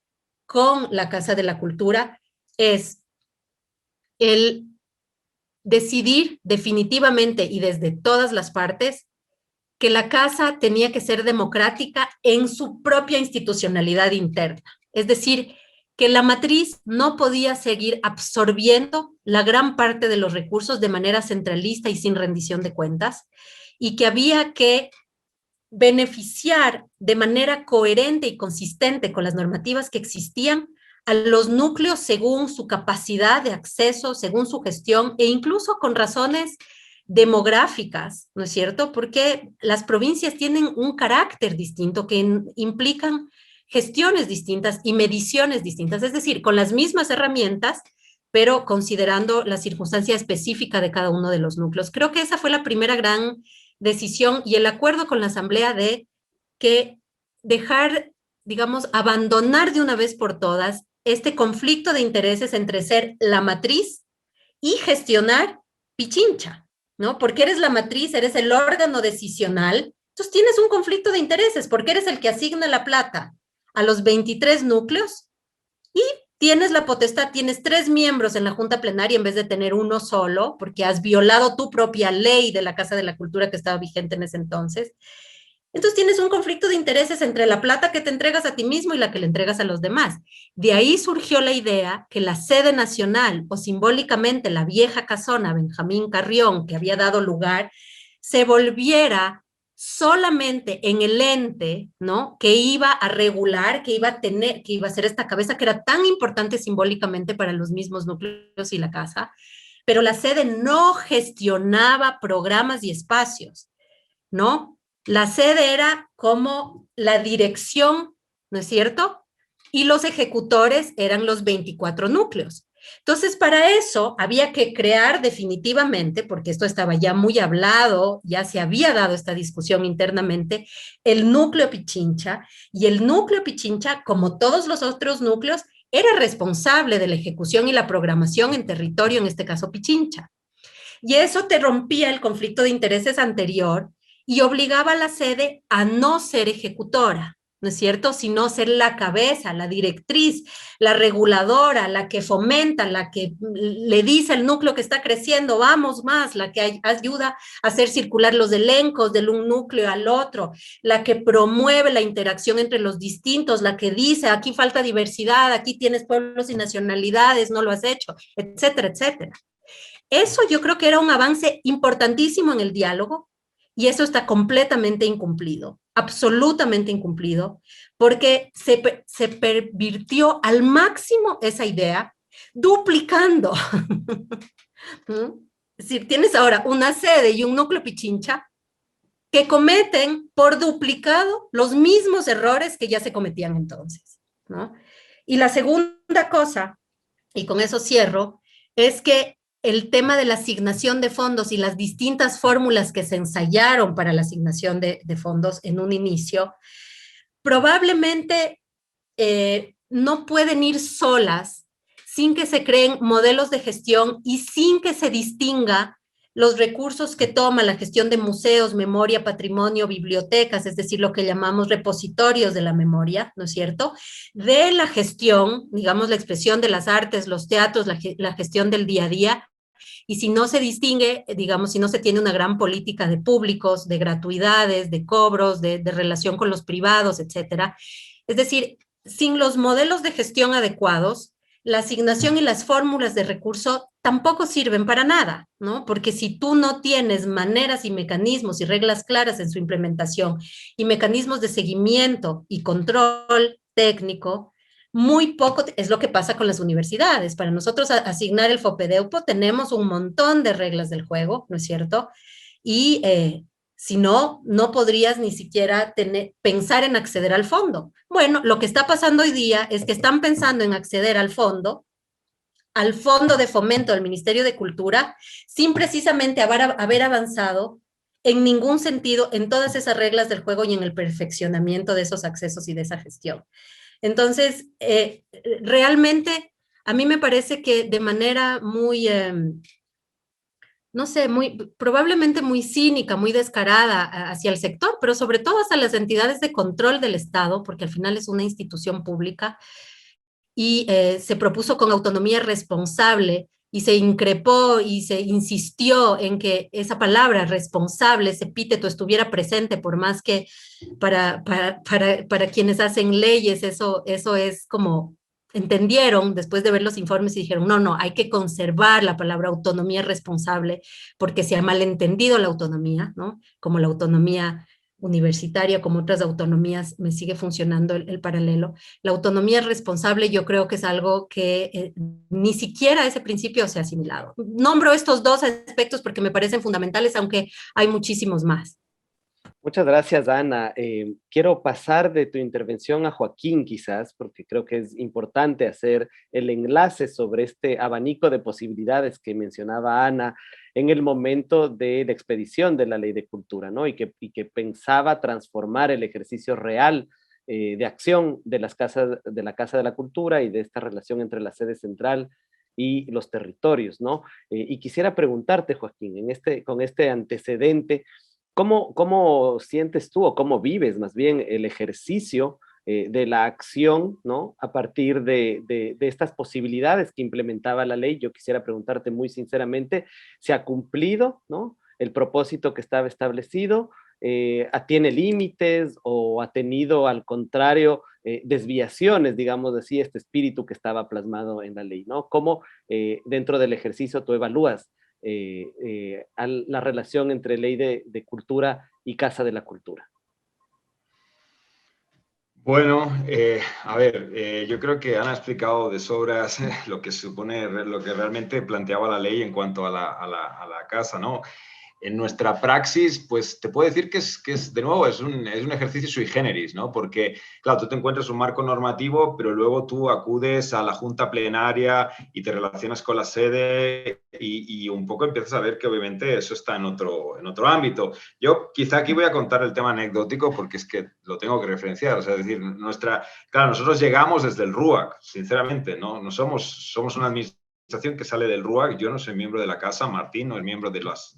con la Casa de la Cultura, es el decidir definitivamente y desde todas las partes que la Casa tenía que ser democrática en su propia institucionalidad interna. Es decir, que la matriz no podía seguir absorbiendo la gran parte de los recursos de manera centralista y sin rendición de cuentas, y que había que beneficiar de manera coherente y consistente con las normativas que existían a los núcleos según su capacidad de acceso, según su gestión, e incluso con razones demográficas, ¿no es cierto? Porque las provincias tienen un carácter distinto que implican gestiones distintas y mediciones distintas, es decir, con las mismas herramientas, pero considerando la circunstancia específica de cada uno de los núcleos. Creo que esa fue la primera gran decisión y el acuerdo con la Asamblea de que dejar, digamos, abandonar de una vez por todas este conflicto de intereses entre ser la matriz y gestionar Pichincha, ¿no? Porque eres la matriz, eres el órgano decisional, entonces tienes un conflicto de intereses porque eres el que asigna la plata a los 23 núcleos y tienes la potestad, tienes 3 miembros en la Junta Plenaria en vez de tener uno solo, porque has violado tu propia ley de la Casa de la Cultura que estaba vigente en ese entonces. Entonces tienes un conflicto de intereses entre la plata que te entregas a ti mismo y la que le entregas a los demás. De ahí surgió la idea que la sede nacional, o simbólicamente la vieja casona Benjamín Carrión, que había dado lugar, se volviera solamente en el ente, ¿no? Que iba a regular, que iba a ser esta cabeza que era tan importante simbólicamente para los mismos núcleos y la casa, pero la sede no gestionaba programas y espacios, ¿no? La sede era como la dirección, ¿no es cierto? Y los ejecutores eran los 24 núcleos. Entonces, para eso había que crear definitivamente, porque esto estaba ya muy hablado, ya se había dado esta discusión internamente, el núcleo Pichincha, y el núcleo Pichincha, como todos los otros núcleos, era responsable de la ejecución y la programación en territorio, en este caso Pichincha. Y eso te rompía el conflicto de intereses anterior y obligaba a la sede a no ser ejecutora, ¿no es cierto? Sino ser la cabeza, la directriz, la reguladora, la que fomenta, la que le dice al núcleo que está creciendo, vamos más, la que ayuda a hacer circular los elencos de un núcleo al otro, la que promueve la interacción entre los distintos, la que dice, aquí falta diversidad, aquí tienes pueblos y nacionalidades, no lo has hecho, etcétera, etcétera. Eso yo creo que era un avance importantísimo en el diálogo y eso está completamente incumplido, absolutamente incumplido, porque se pervirtió al máximo esa idea, duplicando. Es decir, tienes ahora una sede y un núcleo Pichincha que cometen por duplicado los mismos errores que ya se cometían entonces, ¿no? Y la segunda cosa, y con eso cierro, es que el tema de la asignación de fondos y las distintas fórmulas que se ensayaron para la asignación de fondos en un inicio, probablemente no pueden ir solas sin que se creen modelos de gestión y sin que se distinga los recursos que toma la gestión de museos, memoria, patrimonio, bibliotecas, es decir, lo que llamamos repositorios de la memoria, ¿no es cierto? De la gestión, digamos, la expresión de las artes, los teatros, la gestión del día a día, y si no se distingue, digamos, si no se tiene una gran política de públicos, de gratuidades, de cobros, de relación con los privados, etcétera. Es decir, sin los modelos de gestión adecuados, la asignación y las fórmulas de recurso tampoco sirven para nada, ¿no? Porque si tú no tienes maneras y mecanismos y reglas claras en su implementación y mecanismos de seguimiento y control técnico, muy poco es lo que pasa con las universidades. Para nosotros asignar el FOPEDEUPO tenemos un montón de reglas del juego, ¿no es cierto? Y si no, no podrías ni siquiera pensar en acceder al fondo. Bueno, lo que está pasando hoy día es que están pensando en acceder al fondo de fomento del Ministerio de Cultura, sin precisamente haber avanzado en ningún sentido en todas esas reglas del juego y en el perfeccionamiento de esos accesos y de esa gestión. Entonces, realmente a mí me parece que de manera muy, no sé, probablemente muy cínica, muy descarada hacia el sector, pero sobre todo hacia las entidades de control del Estado, porque al final es una institución pública, y se propuso con autonomía responsable, y se increpó y se insistió en que esa palabra responsable, ese epíteto estuviera presente, por más que para quienes hacen leyes eso es como entendieron después de ver los informes y dijeron, no, hay que conservar la palabra autonomía responsable porque se ha malentendido la autonomía, ¿no? Como la autonomía universitaria, como otras autonomías, me sigue funcionando el paralelo. La autonomía responsable yo creo que es algo que ni siquiera ese principio se ha asimilado. Nombro estos dos aspectos porque me parecen fundamentales, aunque hay muchísimos más. Muchas gracias, Ana. Quiero pasar de tu intervención a Joaquín, quizás, porque creo que es importante hacer el enlace sobre este abanico de posibilidades que mencionaba Ana en el momento de la expedición de la Ley de Cultura, ¿no? Y que pensaba transformar el ejercicio real de acción de la Casa de la Cultura y de esta relación entre la sede central y los territorios, ¿no? Y quisiera preguntarte, Joaquín, con este antecedente, ¿cómo sientes tú o cómo vives más bien el ejercicio de la acción, ¿no? A partir de estas posibilidades que implementaba la ley? Yo quisiera preguntarte muy sinceramente, ¿se ha cumplido, ¿no? El propósito que estaba establecido? ¿Tiene límites o ha tenido, al contrario, desviaciones, digamos así, este espíritu que estaba plasmado en la ley, ¿no? ¿Cómo dentro del ejercicio tú evalúas la relación entre ley de cultura y Casa de la Cultura? Bueno, a ver, yo creo que han explicado de sobras lo que supone, lo que realmente planteaba la ley en cuanto a la casa, ¿no? En nuestra praxis, pues te puedo decir que es de nuevo, es un ejercicio sui generis, ¿no? Porque, claro, tú te encuentras un marco normativo, pero luego tú acudes a la junta plenaria y te relacionas con la sede y un poco empiezas a ver que obviamente eso está en otro ámbito. Yo quizá aquí voy a contar el tema anecdótico porque es que lo tengo que referenciar. O sea, es decir, claro, nosotros llegamos desde el RUAC, sinceramente, ¿no? No somos una administración que sale del RUAC. Yo no soy miembro de la casa, Martín no es miembro de los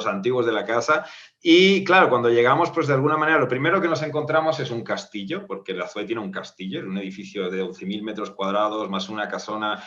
antiguos de la casa. Y claro, cuando llegamos, pues de alguna manera, lo primero que nos encontramos es un castillo, porque la ZOE tiene un castillo, un edificio de 11.000 metros cuadrados, más una casona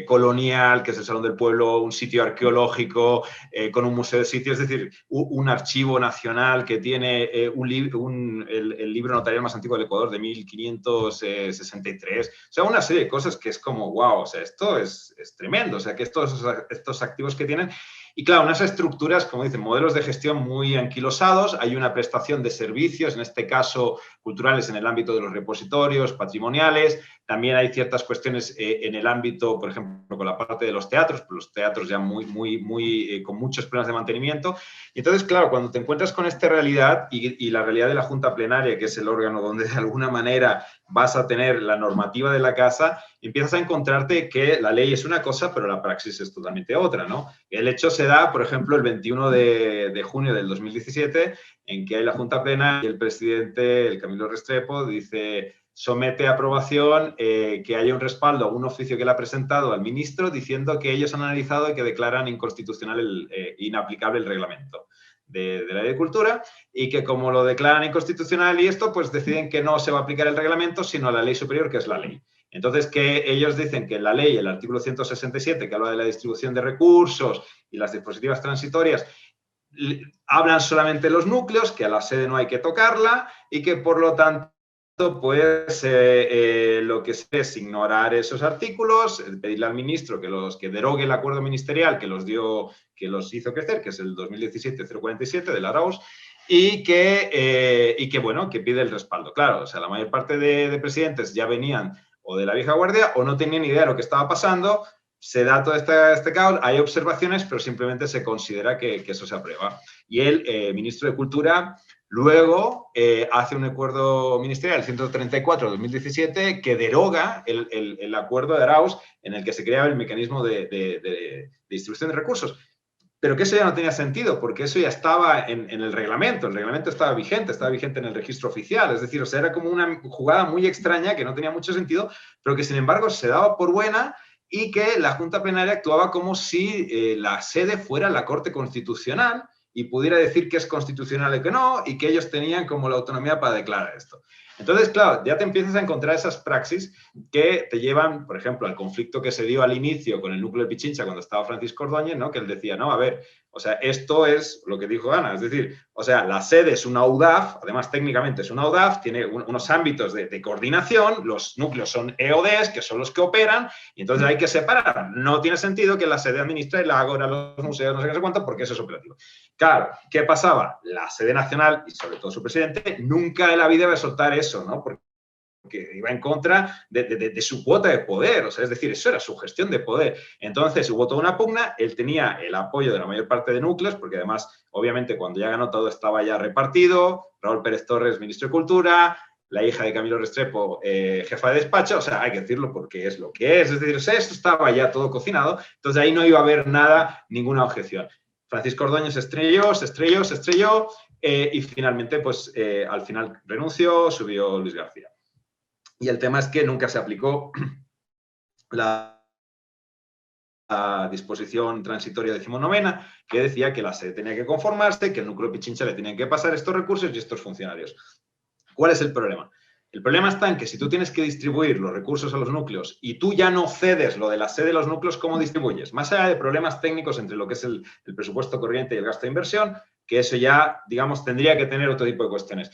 colonial, que es el Salón del Pueblo, un sitio arqueológico, con un museo de sitios, es decir, un archivo nacional que tiene el libro notarial más antiguo del Ecuador de 1563. O sea, una serie de cosas que es como, wow, o sea, esto es tremendo. O sea, que estos activos que tienen. Y claro, unas estructuras, como dicen, modelos de gestión muy anquilosados. Hay una prestación de servicios, en este caso culturales, en el ámbito de los repositorios, patrimoniales. También hay ciertas cuestiones en el ámbito, por ejemplo, con la parte de los teatros, pero los teatros ya con muchos problemas de mantenimiento. Y entonces, claro, cuando te encuentras con esta realidad y la realidad de la Junta Plenaria, que es el órgano donde de alguna manera vas a tener la normativa de la casa, empiezas a encontrarte que la ley es una cosa, pero la praxis es totalmente otra, ¿no? El hecho se da, por ejemplo, el 21 de junio del 2017, en que hay la Junta Plenaria y el presidente, el Camilo Restrepo, dice, somete a aprobación que haya un respaldo a un oficio que le ha presentado al ministro diciendo que ellos han analizado y que declaran inconstitucional, inaplicable el reglamento de la Ley de Cultura, y que como lo declaran inconstitucional y esto, pues deciden que no se va a aplicar el reglamento, sino la ley superior, que es la ley. Entonces, que ellos dicen que la ley, el artículo 167, que habla de la distribución de recursos y las dispositivas transitorias, hablan solamente de los núcleos, que a la sede no hay que tocarla y que, por lo tanto, pues lo que se es ignorar esos artículos, pedirle al ministro que derogue el acuerdo ministerial que los hizo crecer, que es el 2017-047 de la RAUS, y que bueno, que pide el respaldo. Claro, o sea, la mayor parte de presidentes ya venían o de la vieja guardia o no tenían idea de lo que estaba pasando. Se da todo este caos, hay observaciones, pero simplemente se considera que eso se aprueba. Y el ministro de Cultura luego hace un acuerdo ministerial, 134-2017, que deroga el acuerdo de Arauz en el que se creaba el mecanismo de distribución de recursos. Pero que eso ya no tenía sentido, porque eso ya estaba en el reglamento estaba vigente en el registro oficial, es decir, o sea, era como una jugada muy extraña que no tenía mucho sentido, pero que sin embargo se daba por buena y que la Junta Plenaria actuaba como si la sede fuera la Corte Constitucional y pudiera decir que es constitucional y que no, y que ellos tenían como la autonomía para declarar esto. Entonces, claro, ya te empiezas a encontrar esas praxis que te llevan, por ejemplo, al conflicto que se dio al inicio con el núcleo de Pichincha cuando estaba Francisco Ordóñez, ¿no? Que él decía, no, a ver, o sea, esto es lo que dijo Ana, es decir, o sea, la sede es una UDAF, además técnicamente es una UDAF, tiene unos ámbitos de coordinación, los núcleos son EODs, que son los que operan, y entonces hay que separar. No tiene sentido que la sede administre el Ágora, los museos, no sé qué cuánto, porque eso es operativo. Claro, ¿qué pasaba? La sede nacional, y sobre todo su presidente, nunca en la vida iba a soltar eso, ¿no? Porque iba en contra de su cuota de poder, o sea, es decir, eso era su gestión de poder. Entonces hubo toda una pugna, él tenía el apoyo de la mayor parte de núcleos, porque además, obviamente, cuando ya ganó todo estaba ya repartido, Raúl Pérez Torres, ministro de Cultura, la hija de Camilo Restrepo, jefa de despacho, o sea, hay que decirlo porque es lo que es decir, o sea, esto estaba ya todo cocinado, entonces ahí no iba a haber nada, ninguna objeción. Francisco Ordóñez se estrelló, y finalmente, pues, al final renunció, subió Luis García. Y el tema es que nunca se aplicó la disposición transitoria 19ª, que decía que la sede tenía que conformarse, que el núcleo de Pichincha le tenían que pasar estos recursos y estos funcionarios. ¿Cuál es el problema? El problema está en que si tú tienes que distribuir los recursos a los núcleos y tú ya no cedes lo de la sede de los núcleos, ¿cómo distribuyes? Más allá de problemas técnicos entre lo que es el presupuesto corriente y el gasto de inversión, que eso ya, digamos, tendría que tener otro tipo de cuestiones.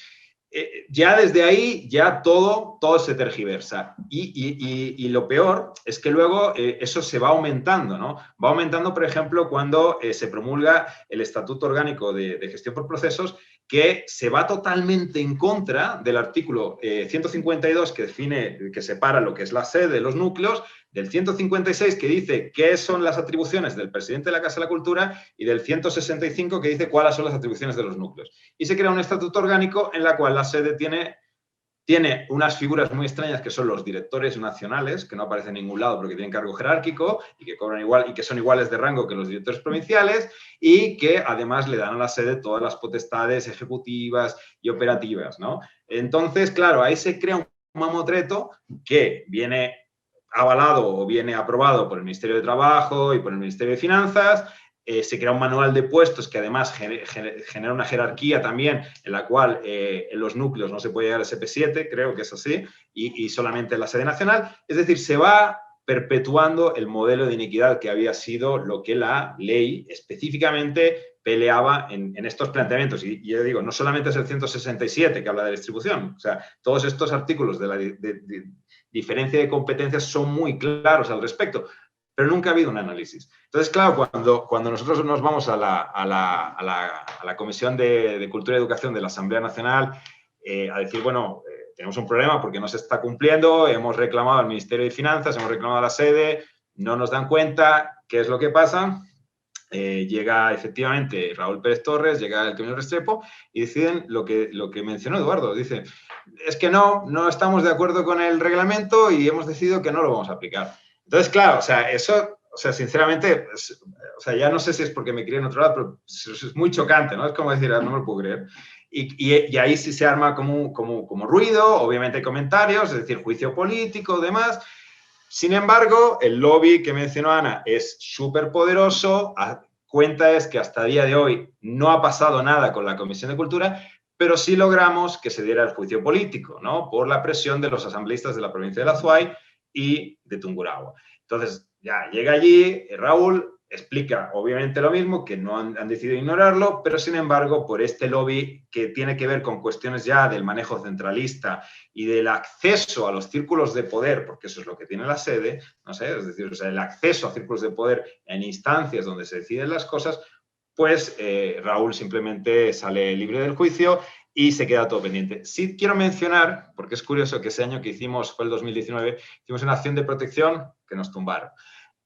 Ya desde ahí, ya todo se tergiversa. Y lo peor es que luego eso se va aumentando, ¿no? Va aumentando, por ejemplo, cuando se promulga el Estatuto Orgánico de Gestión por Procesos, que se va totalmente en contra del artículo 152 que define, que separa lo que es la sede de los núcleos del 156 que dice qué son las atribuciones del presidente de la Casa de la Cultura y del 165 que dice cuáles son las atribuciones de los núcleos. Y se crea un estatuto orgánico en la cual la sede tiene unas figuras muy extrañas que son los directores nacionales, que no aparecen en ningún lado porque tienen cargo jerárquico y que cobran igual y que son iguales de rango que los directores provinciales y que además le dan a la sede todas las potestades ejecutivas y operativas, ¿no? Entonces, claro, ahí se crea un mamotreto que viene avalado o viene aprobado por el Ministerio de Trabajo y por el Ministerio de Finanzas. Se crea un manual de puestos que además genera una jerarquía también en la cual en los núcleos no se puede llegar al SP7, creo que es así, y solamente en la sede nacional. Es decir, se va perpetuando el modelo de iniquidad que había sido lo que la ley específicamente peleaba en estos planteamientos. Y yo digo, no solamente es el 167 que habla de distribución, o sea, todos estos artículos de la diferencia de competencias son muy claros al respecto, pero nunca ha habido un análisis. Entonces, claro, cuando nosotros nos vamos a la Comisión de Cultura y Educación de la Asamblea Nacional a decir, bueno, tenemos un problema porque no se está cumpliendo, hemos reclamado al Ministerio de Finanzas, hemos reclamado a la sede, no nos dan cuenta, ¿qué es lo que pasa? Llega efectivamente Raúl Pérez Torres, llega el Camilo Restrepo y deciden lo que mencionó Eduardo. Dice, es que no estamos de acuerdo con el reglamento y hemos decidido que no lo vamos a aplicar. Entonces, claro, o sea, eso, o sea, sinceramente, o sea, ya no sé si es porque me crié en otro lado, pero es muy chocante, ¿no? Es como decir, no me lo puedo creer. Y ahí sí se arma como ruido, obviamente hay comentarios, es decir, juicio político, demás. Sin embargo, el lobby que mencionó Ana es súper poderoso. Cuenta es que hasta el día de hoy no ha pasado nada con la Comisión de Cultura, pero sí logramos que se diera el juicio político, ¿no? Por la presión de los asambleístas de la provincia de Azuay y de Tungurahua. Entonces, ya llega allí, Raúl explica obviamente lo mismo, que no han decidido ignorarlo, pero sin embargo, por este lobby que tiene que ver con cuestiones ya del manejo centralista y del acceso a los círculos de poder, porque eso es lo que tiene la sede, no sé, es decir, o sea, el acceso a círculos de poder en instancias donde se deciden las cosas, pues Raúl simplemente sale libre del juicio y se queda todo pendiente. Sí quiero mencionar, porque es curioso que ese año que hicimos, fue el 2019, hicimos una acción de protección que nos tumbaron.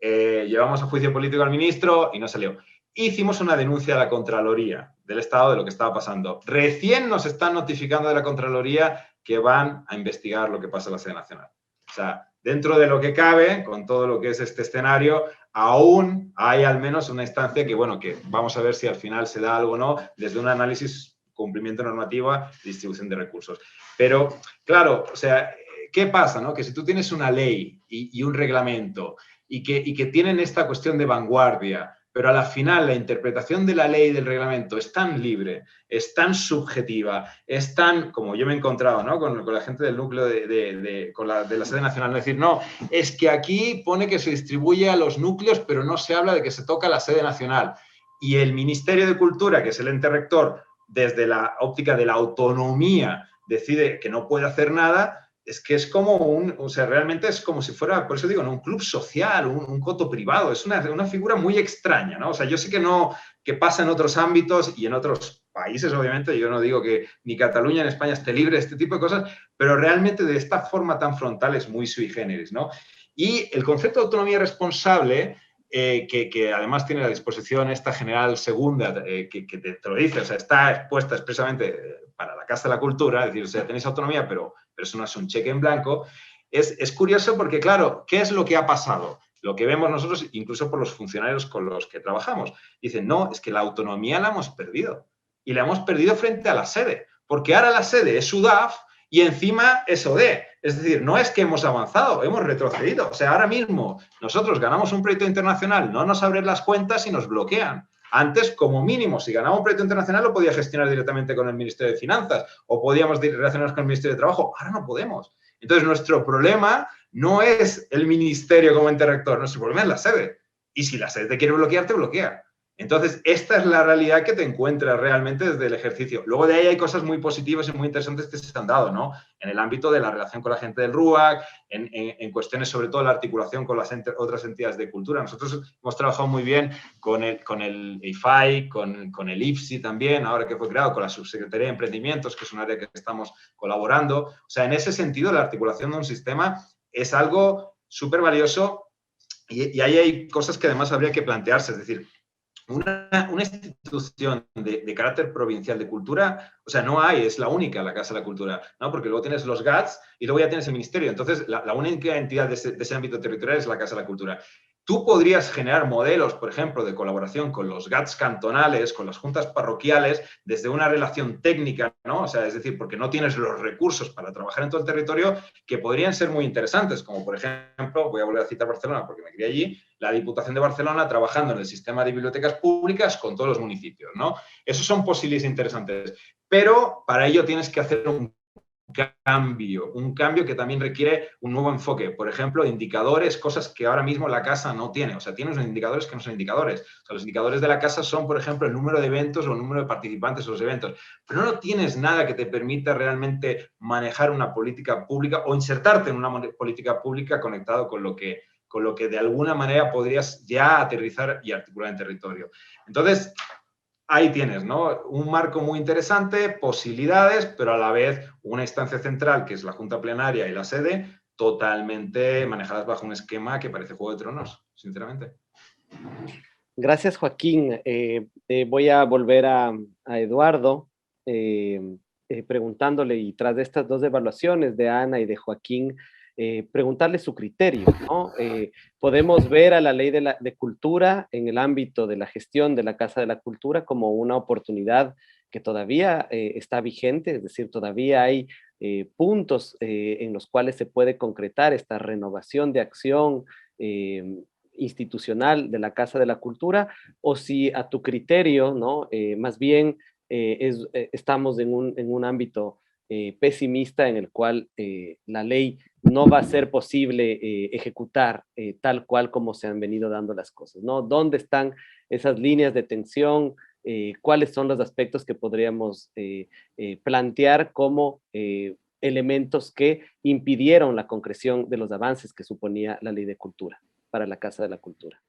Llevamos a juicio político al ministro y no salió. Hicimos una denuncia a la Contraloría del Estado de lo que estaba pasando. Recién nos están notificando de la Contraloría que van a investigar lo que pasa en la sede nacional. O sea, dentro de lo que cabe, con todo lo que es este escenario, aún hay al menos una instancia que, bueno, que vamos a ver si al final se da algo o no, desde un análisis, cumplimiento normativa, distribución de recursos. Pero, claro, o sea, ¿qué pasa, no? Que si tú tienes una ley y un reglamento y que tienen esta cuestión de vanguardia, pero a la final la interpretación de la ley y del reglamento es tan libre, es tan subjetiva, es tan, como yo me he encontrado, ¿no? con la gente del núcleo de la sede nacional, decir, no, es que aquí pone que se distribuye a los núcleos, pero no se habla de que se toca la sede nacional. Y el Ministerio de Cultura, que es el ente rector, desde la óptica de la autonomía, decide que no puede hacer nada. Es que es como o sea, realmente es como si fuera, por eso digo, ¿no? Un club social, un coto privado, es una figura muy extraña, ¿no? O sea, yo sé que pasa en otros ámbitos y en otros países, obviamente, yo no digo que ni Cataluña ni España esté libre de este tipo de cosas, pero realmente de esta forma tan frontal es muy sui generis, ¿no? Y el concepto de autonomía responsable, que además tiene la disposición esta general segunda, que te lo dice, o sea, está expuesta expresamente para la Casa de la Cultura, es decir, o sea, tenéis autonomía, pero eso no es un cheque en blanco. Es curioso porque, claro, ¿qué es lo que ha pasado? Lo que vemos nosotros, incluso por los funcionarios con los que trabajamos. Dicen, no, es que la autonomía la hemos perdido. Y la hemos perdido frente a la sede. Porque ahora la sede es UDAF y encima es ODE. Es decir, no es que hemos avanzado, hemos retrocedido. O sea, ahora mismo nosotros ganamos un proyecto internacional, no nos abren las cuentas y nos bloquean. Antes, como mínimo, si ganaba un proyecto internacional, lo podía gestionar directamente con el Ministerio de Finanzas o podíamos relacionarnos con el Ministerio de Trabajo. Ahora no podemos. Entonces, nuestro problema no es el ministerio como ente rector, nuestro problema es la sede. Y si la sede te quiere bloquear, te bloquea. Entonces, esta es la realidad que te encuentras realmente desde el ejercicio. Luego de ahí hay cosas muy positivas y muy interesantes que se han dado, ¿no? En el ámbito de la relación con la gente del RUAC, en cuestiones sobre todo la articulación con las otras entidades de cultura. Nosotros hemos trabajado muy bien con el IFAI, con el IFSI también, ahora que fue creado, con la Subsecretaría de Emprendimientos, que es un área que estamos colaborando. O sea, en ese sentido, la articulación de un sistema es algo súper valioso y ahí hay cosas que además habría que plantearse, es decir, una institución de carácter provincial de cultura, o sea, no hay, es la única la Casa de la Cultura, ¿no? Porque luego tienes los GATS y luego ya tienes el Ministerio. Entonces, la única entidad de ese ámbito territorial es la Casa de la Cultura. Tú podrías generar modelos, por ejemplo, de colaboración con los GATS cantonales, con las juntas parroquiales, desde una relación técnica, ¿no? O sea, es decir, porque no tienes los recursos para trabajar en todo el territorio, que podrían ser muy interesantes, como por ejemplo, voy a volver a citar Barcelona porque me crié allí, la Diputación de Barcelona trabajando en el sistema de bibliotecas públicas con todos los municipios, ¿no? Esos son posibles interesantes, pero para ello tienes que hacer un cambio que también requiere un nuevo enfoque. Por ejemplo, indicadores, cosas que ahora mismo la casa no tiene. O sea, tiene unos indicadores que no son indicadores. O sea, los indicadores de la casa son, por ejemplo, el número de eventos o el número de participantes en los eventos. Pero no tienes nada que te permita realmente manejar una política pública o insertarte en una política pública conectado con lo que de alguna manera podrías ya aterrizar y articular en territorio. Entonces, ahí tienes, ¿no? Un marco muy interesante, posibilidades, pero a la vez una instancia central, que es la Junta Plenaria y la sede, totalmente manejadas bajo un esquema que parece Juego de Tronos, sinceramente. Gracias, Joaquín. Voy a volver a Eduardo preguntándole, y tras de estas dos evaluaciones de Ana y de Joaquín, preguntarle su criterio, ¿no? Podemos ver a la ley de cultura en el ámbito de la gestión de la Casa de la Cultura como una oportunidad que todavía está vigente, es decir, todavía hay puntos en los cuales se puede concretar esta renovación de acción institucional de la Casa de la Cultura, o si a tu criterio, ¿no? Más bien estamos en un ámbito pesimista en el cual la ley no va a ser posible ejecutar tal cual como se han venido dando las cosas, ¿no? ¿Dónde están esas líneas de tensión? ¿Cuáles son los aspectos que podríamos plantear como elementos que impidieron la concreción de los avances que suponía la ley de cultura para la Casa de la Cultura?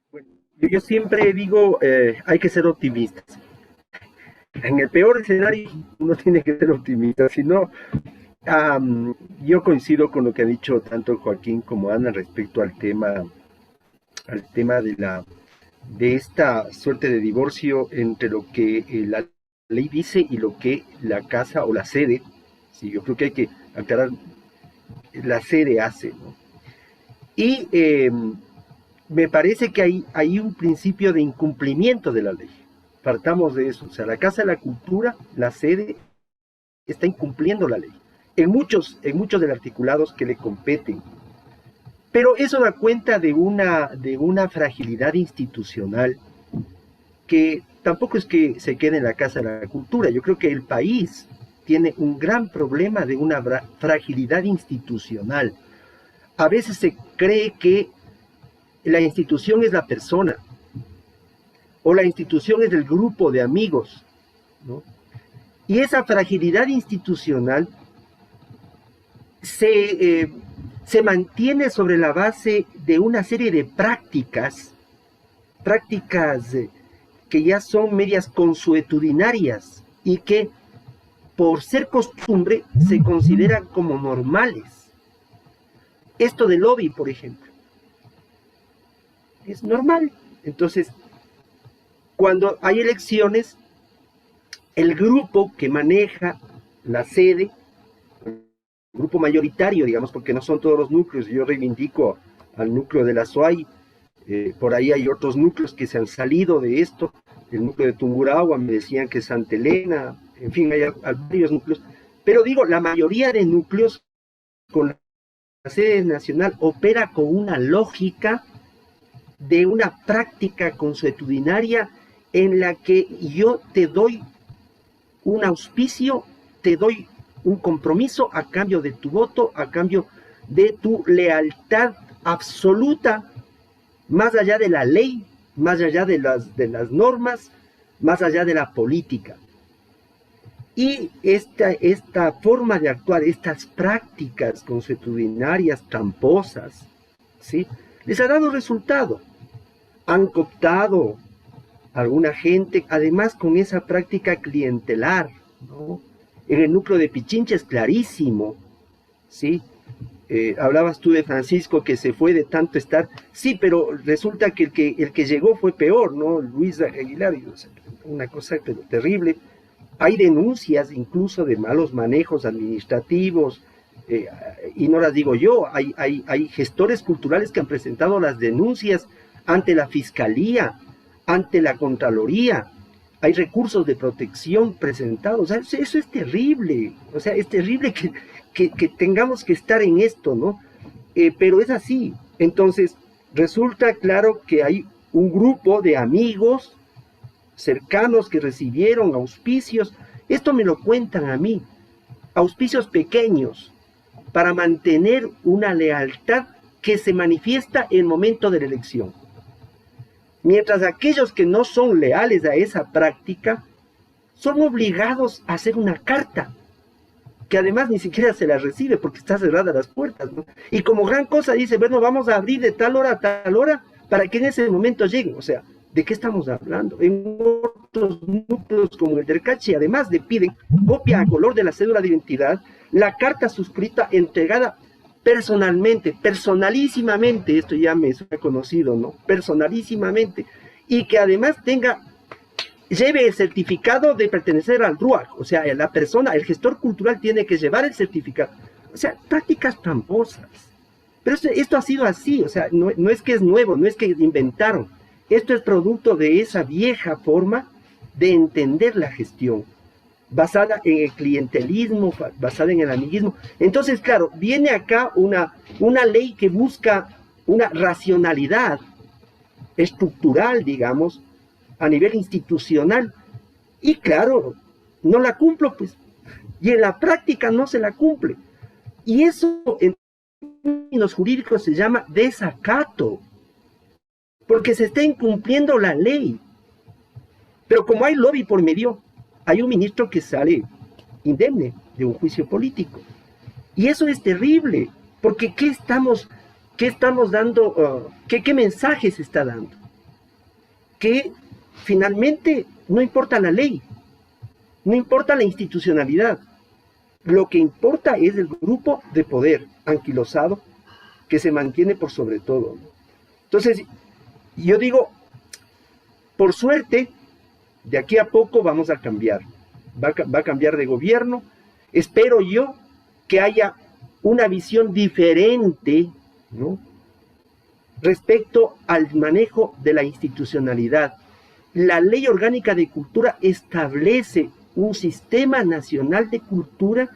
Bueno, yo siempre digo, hay que ser optimistas. En el peor escenario uno tiene que ser optimista, si no, yo coincido con lo que ha dicho tanto Joaquín como Ana respecto al tema de esta suerte de divorcio entre lo que la ley dice y lo que la casa o la sede, sí, yo creo que hay que aclarar, la sede hace, ¿no? Y me parece que hay un principio de incumplimiento de la ley. Partamos de eso, o sea, la Casa de la Cultura, la sede, está incumpliendo la ley en muchos del articulados que le competen. Pero eso da cuenta de una fragilidad institucional que tampoco es que se quede en la Casa de la Cultura. Yo creo que el país tiene un gran problema de una fragilidad institucional. A veces se cree que la institución es la persona, o la institución es el grupo de amigos, ¿no? Y esa fragilidad institucional se mantiene sobre la base de una serie de prácticas que ya son medias consuetudinarias y que por ser costumbre se consideran como normales. Esto del lobby, por ejemplo, es normal. Entonces, cuando hay elecciones, el grupo que maneja la sede, el grupo mayoritario, digamos, porque no son todos los núcleos, yo reivindico al núcleo de la SOAI, por ahí hay otros núcleos que se han salido de esto, el núcleo de Tungurahua, me decían que Santa Elena, en fin, hay varios núcleos, pero digo, la mayoría de núcleos con la sede nacional opera con una lógica de una práctica consuetudinaria en la que yo te doy un auspicio, te doy un compromiso a cambio de tu voto, a cambio de tu lealtad absoluta, más allá de la ley, más allá de las normas, más allá de la política. Y esta forma de actuar, estas prácticas consuetudinarias tramposas, ¿sí?, les ha dado resultado. Han cooptado a alguna gente, además con esa práctica clientelar, ¿no? En el núcleo de Pichincha es clarísimo, ¿sí? Hablabas tú de Francisco que se fue de tanto estar, sí, pero resulta que el que llegó fue peor, ¿no? Luis Aguilar, o sea, una cosa pero terrible. Hay denuncias incluso de malos manejos administrativos, y no las digo yo, hay gestores culturales que han presentado las denuncias ante la Fiscalía, ante la Contraloría, hay recursos de protección presentados, o sea, eso es terrible, o sea, es terrible que tengamos que estar en esto, ¿no? Pero es así. Entonces, resulta claro que hay un grupo de amigos cercanos que recibieron auspicios, esto me lo cuentan a mí, auspicios pequeños, para mantener una lealtad que se manifiesta en el momento de la elección. Mientras aquellos que no son leales a esa práctica, son obligados a hacer una carta, que además ni siquiera se la recibe porque está cerrada las puertas, ¿no? Y como gran cosa dice, bueno, vamos a abrir de tal hora a tal hora para que en ese momento lleguen. O sea, ¿de qué estamos hablando? En otros núcleos como el del Cachi, además le piden copia a color de la cédula de identidad, la carta suscrita, entregada personalmente, personalísimamente, esto ya me suena conocido, ¿no? Personalísimamente, y que además lleve el certificado de pertenecer al RUAC, o sea, la persona, el gestor cultural tiene que llevar el certificado, o sea, prácticas tramposas. Pero esto ha sido así, o sea, no es que es nuevo, no es que inventaron, esto es producto de esa vieja forma de entender la gestión, basada en el clientelismo, basada en el amiguismo. Entonces, claro, viene acá una ley que busca una racionalidad estructural, digamos, a nivel institucional, y claro, no la cumplo, pues, y en la práctica no se la cumple. Y eso en términos jurídicos se llama desacato, porque se está incumpliendo la ley. Pero como hay lobby por medio, hay un ministro que sale indemne de un juicio político. Y eso es terrible, porque ¿qué estamos dando? ¿Qué mensaje se está dando? Que finalmente no importa la ley, no importa la institucionalidad. Lo que importa es el grupo de poder anquilosado que se mantiene por sobre todo, ¿no? Entonces, yo digo, por suerte, de aquí a poco vamos a cambiar. Va a cambiar de gobierno. Espero yo que haya una visión diferente, ¿no?, respecto al manejo de la institucionalidad. La Ley Orgánica de Cultura establece un sistema nacional de cultura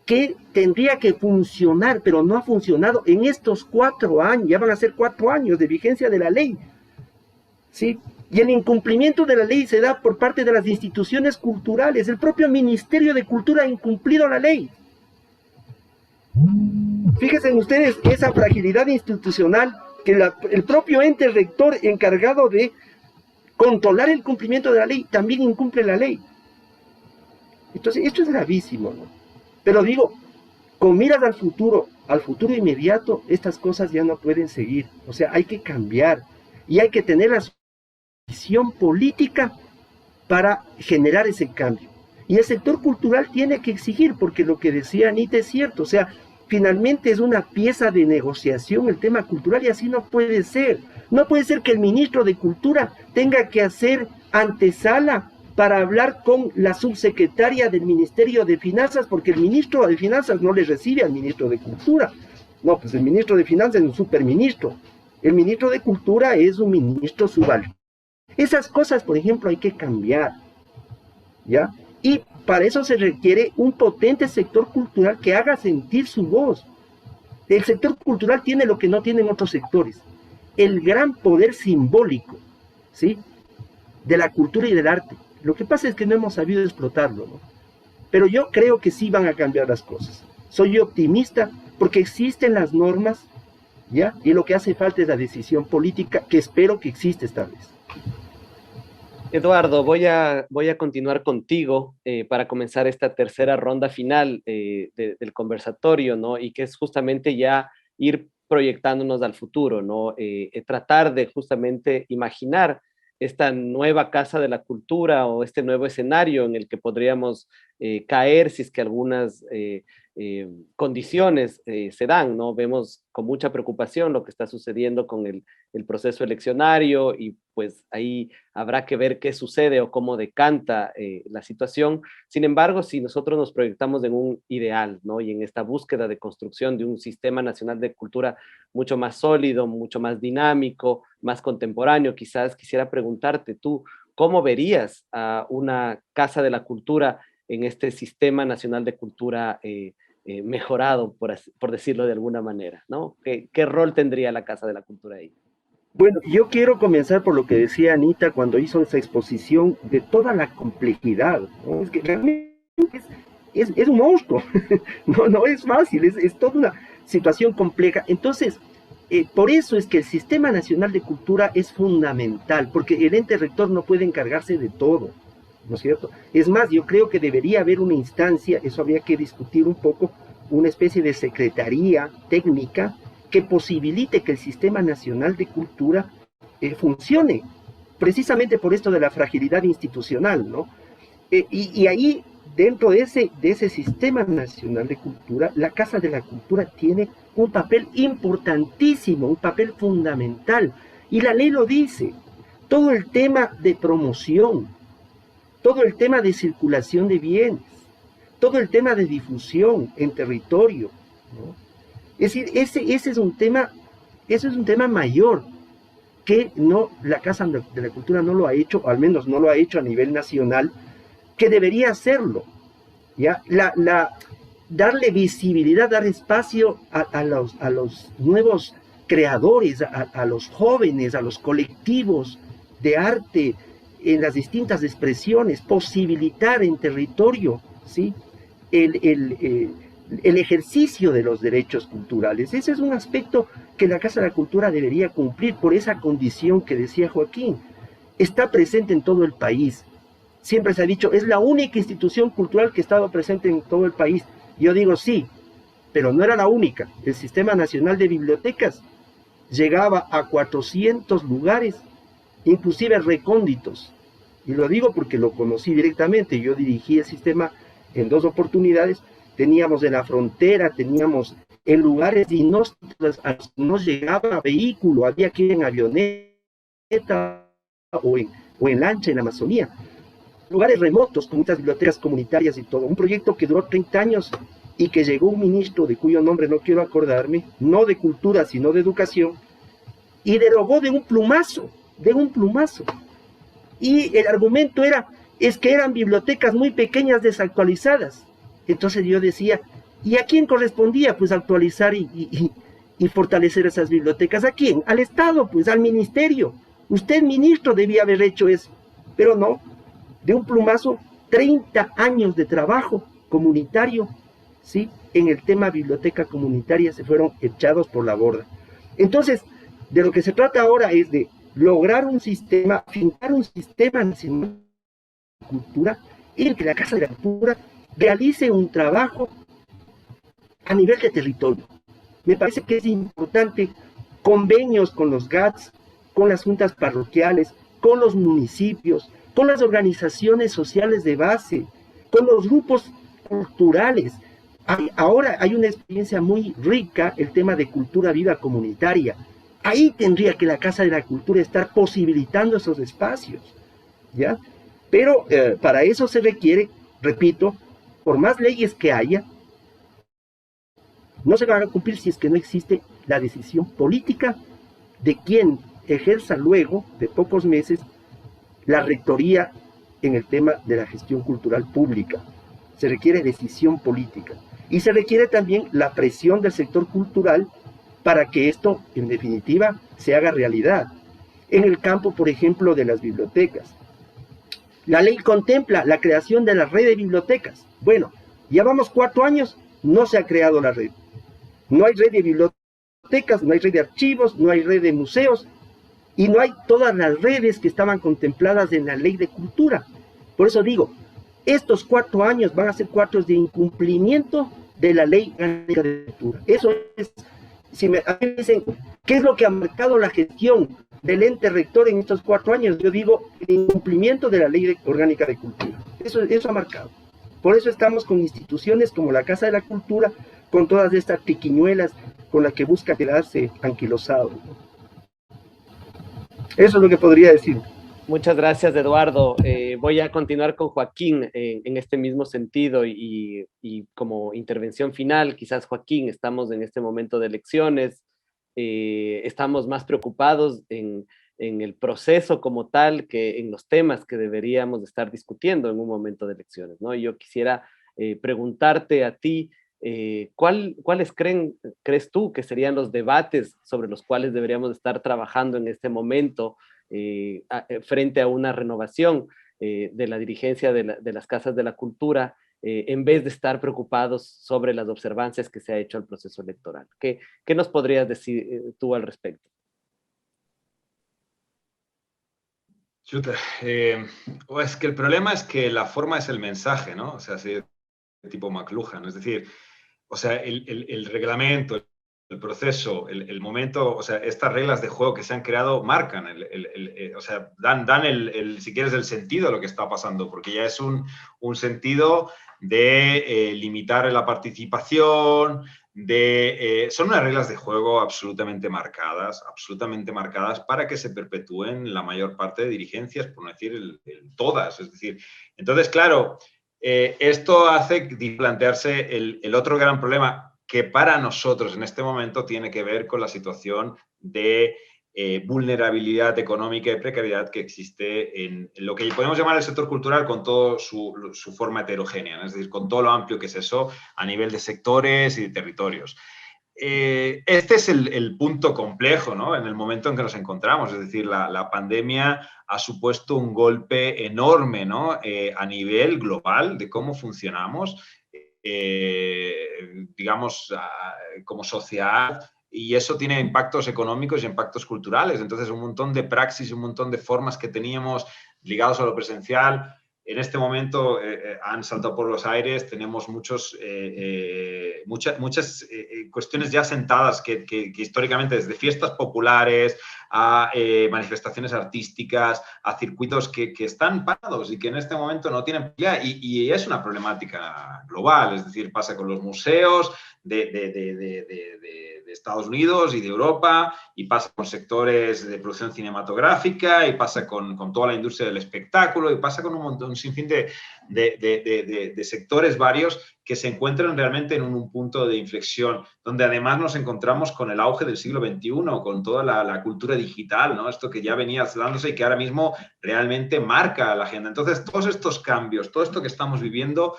que tendría que funcionar, pero no ha funcionado en estos 4 años, ya van a ser 4 años de vigencia de la ley, ¿sí? Y el incumplimiento de la ley se da por parte de las instituciones culturales. El propio Ministerio de Cultura ha incumplido la ley. Fíjense ustedes esa fragilidad institucional, que el propio ente rector encargado de controlar el cumplimiento de la ley también incumple la ley. Entonces, esto es gravísimo, ¿no? Pero digo, con miras al futuro inmediato, estas cosas ya no pueden seguir. O sea, hay que cambiar y hay que tener la visión política para generar ese cambio. Y el sector cultural tiene que exigir, porque lo que decía Anita es cierto, o sea, finalmente es una pieza de negociación el tema cultural y así no puede ser. No puede ser que el ministro de Cultura tenga que hacer antesala para hablar con la subsecretaria del Ministerio de Finanzas, porque el ministro de Finanzas no le recibe al ministro de Cultura. No, pues el ministro de Finanzas es un superministro. El ministro de Cultura es un ministro subalterno. Esas cosas, por ejemplo, hay que cambiar, ¿ya? Y para eso se requiere un potente sector cultural que haga sentir su voz. El sector cultural tiene lo que no tienen otros sectores, el gran poder simbólico, ¿sí?, de la cultura y del arte. Lo que pasa es que no hemos sabido explotarlo, ¿no? Pero yo creo que sí van a cambiar las cosas. Soy optimista porque existen las normas, ¿ya? Y lo que hace falta es la decisión política, que espero que existe esta vez. Eduardo, voy a continuar contigo para comenzar esta tercera ronda final del conversatorio, ¿no? Y que es justamente ya ir proyectándonos al futuro, ¿no? Tratar de justamente imaginar esta nueva casa de la cultura o este nuevo escenario en el que podríamos caer si es que algunas condiciones se dan, ¿no? Vemos con mucha preocupación lo que está sucediendo con el proceso eleccionario y pues ahí habrá que ver qué sucede o cómo decanta la situación. Sin embargo, si nosotros nos proyectamos en un ideal, ¿no? Y en esta búsqueda de construcción de un sistema nacional de cultura mucho más sólido, mucho más dinámico, más contemporáneo, quizás quisiera preguntarte tú, ¿cómo verías a una Casa de la Cultura en este sistema nacional de cultura mejorado, por decirlo de alguna manera, ¿no? ¿Qué rol tendría la Casa de la Cultura ahí? Bueno, yo quiero comenzar por lo que decía Anita cuando hizo esa exposición de toda la complejidad, ¿no? Es que realmente es un monstruo, no es fácil, es toda una situación compleja. Entonces, por eso es que el Sistema Nacional de Cultura es fundamental, porque el ente rector no puede encargarse de todo, ¿no es cierto? Es más, yo creo que debería haber una instancia, eso habría que discutir un poco, una especie de secretaría técnica que posibilite que el Sistema Nacional de Cultura funcione, precisamente por esto de la fragilidad institucional, ¿no? Y ahí, dentro de ese Sistema Nacional de Cultura, la Casa de la Cultura tiene un papel importantísimo, un papel fundamental, y la ley lo dice, todo el tema de promoción, todo el tema de circulación de bienes, todo el tema de difusión en territorio, ¿no? Es decir, ese es un tema mayor que la Casa de la Cultura no lo ha hecho, o al menos no lo ha hecho a nivel nacional, que debería hacerlo, ¿ya? Darle visibilidad, dar espacio a los nuevos creadores, a los jóvenes, a los colectivos de arte en las distintas expresiones, posibilitar en territorio, ¿sí? el ejercicio de los derechos culturales. Ese es un aspecto que la Casa de la Cultura debería cumplir por esa condición que decía Joaquín. Está presente en todo el país. Siempre se ha dicho, es la única institución cultural que ha estado presente en todo el país. Yo digo sí, pero no era la única. El Sistema Nacional de Bibliotecas llegaba a 400 lugares, inclusive recónditos. Y lo digo porque lo conocí directamente. Yo dirigí el sistema en 2 oportunidades. Teníamos en la frontera, teníamos en lugares inhóspitos, no llegaba vehículo, había que ir en avioneta o en lancha en la Amazonía. Lugares remotos, con muchas bibliotecas comunitarias y todo. Un proyecto que duró 30 años y que llegó un ministro de cuyo nombre no quiero acordarme, no de cultura, sino de educación, y derogó de un plumazo. Y el argumento es que eran bibliotecas muy pequeñas, desactualizadas. Entonces yo decía, ¿y a quién correspondía? Pues actualizar y fortalecer esas bibliotecas. ¿A quién? Al Estado, pues al ministerio. Usted, ministro, debía haber hecho eso, pero no. De un plumazo, 30 años de trabajo comunitario, ¿sí? En el tema biblioteca comunitaria se fueron echados por la borda. Entonces, de lo que se trata ahora es de lograr un sistema, fincar un sistema nacional de cultura, en el que la Casa de la Cultura realice un trabajo a nivel de territorio. Me parece que es importante convenios con los GATS, con las juntas parroquiales, con los municipios, con las organizaciones sociales de base, con los grupos culturales. Ahora hay una experiencia muy rica, el tema de cultura viva comunitaria. Ahí tendría que la Casa de la Cultura estar posibilitando esos espacios, ¿ya? Pero para eso se requiere, repito, por más leyes que haya, no se van a cumplir si es que no existe la decisión política de quien ejerza luego de pocos meses la rectoría en el tema de la gestión cultural pública. Se requiere decisión política y se requiere también la presión del sector cultural para que esto, en definitiva, se haga realidad. En el campo, por ejemplo, de las bibliotecas. La ley contempla la creación de la red de bibliotecas. Bueno, ya vamos 4 años, no se ha creado la red. No hay red de bibliotecas, no hay red de archivos, no hay red de museos, y no hay todas las redes que estaban contempladas en la ley de cultura. Por eso digo, estos 4 años van a ser 4 de incumplimiento de la ley orgánica de cultura. Eso es, a mí me dicen, ¿qué es lo que ha marcado la gestión del ente rector en estos 4 años? Yo digo, el incumplimiento de la ley orgánica de cultura. Eso ha marcado. Por eso estamos con instituciones como la Casa de la Cultura, con todas estas triquiñuelas con las que busca quedarse anquilosado. Eso es lo que podría decir. Muchas gracias, Eduardo. Voy a continuar con Joaquín en este mismo sentido y como intervención final, quizás Joaquín, estamos en este momento de elecciones, estamos más preocupados en el proceso como tal que en los temas que deberíamos estar discutiendo en un momento de elecciones, ¿no? Y yo quisiera preguntarte a ti, ¿cuáles crees tú que serían los debates sobre los cuales deberíamos estar trabajando en este momento frente a una renovación de la dirigencia de las casas de la cultura, en vez de estar preocupados sobre las observancias que se ha hecho al proceso electoral? ¿Qué nos podrías decir tú al respecto? Chuta, es que el problema es que la forma es el mensaje, ¿no? O sea, así tipo McLuhan, es decir, o sea, el reglamento, el proceso, el momento, o sea, estas reglas de juego que se han creado marcan, o sea, dan si quieres, el sentido a lo que está pasando, porque ya es un sentido de limitar la participación, son unas reglas de juego absolutamente marcadas para que se perpetúen la mayor parte de dirigencias, por no decir todas, es decir, entonces, claro, esto hace plantearse el otro gran problema que para nosotros en este momento tiene que ver con la situación de vulnerabilidad económica y precariedad que existe en lo que podemos llamar el sector cultural con toda su forma heterogénea, ¿no? Es decir, con todo lo amplio que es eso a nivel de sectores y de territorios. Este es el punto complejo, ¿no? En el momento en que nos encontramos, es decir, la pandemia ha supuesto un golpe enorme, ¿no? A nivel global de cómo funcionamos, digamos, como sociedad, y eso tiene impactos económicos y impactos culturales. Entonces, un montón de praxis, un montón de formas que teníamos ligados a lo presencial, en este momento han saltado por los aires, tenemos muchas cuestiones ya sentadas que históricamente, desde fiestas populares a manifestaciones artísticas, a circuitos que están parados y que en este momento no tienen ya, y es una problemática global, es decir, pasa con los museos de Estados Unidos y de Europa, y pasa con sectores de producción cinematográfica, y pasa con toda la industria del espectáculo, y pasa con un sinfín de sectores varios que se encuentran realmente en un punto de inflexión, donde además nos encontramos con el auge del siglo XXI, con toda la cultura digital, ¿no? Esto que ya venía dándose y que ahora mismo realmente marca la agenda. Entonces, todos estos cambios, todo esto que estamos viviendo,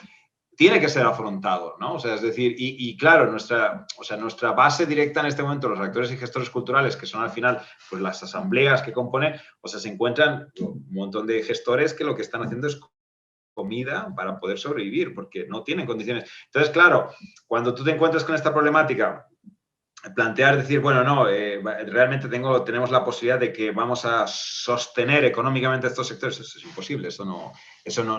tiene que ser afrontado, ¿no? O sea, es decir, y claro, nuestra base directa en este momento, los actores y gestores culturales, que son al final pues las asambleas que componen, o sea, se encuentran un montón de gestores que lo que están haciendo es comida para poder sobrevivir, porque no tienen condiciones. Entonces, claro, cuando tú te encuentras con esta problemática, plantear, decir, bueno, no, realmente tenemos la posibilidad de que vamos a sostener económicamente estos sectores, eso es imposible, eso no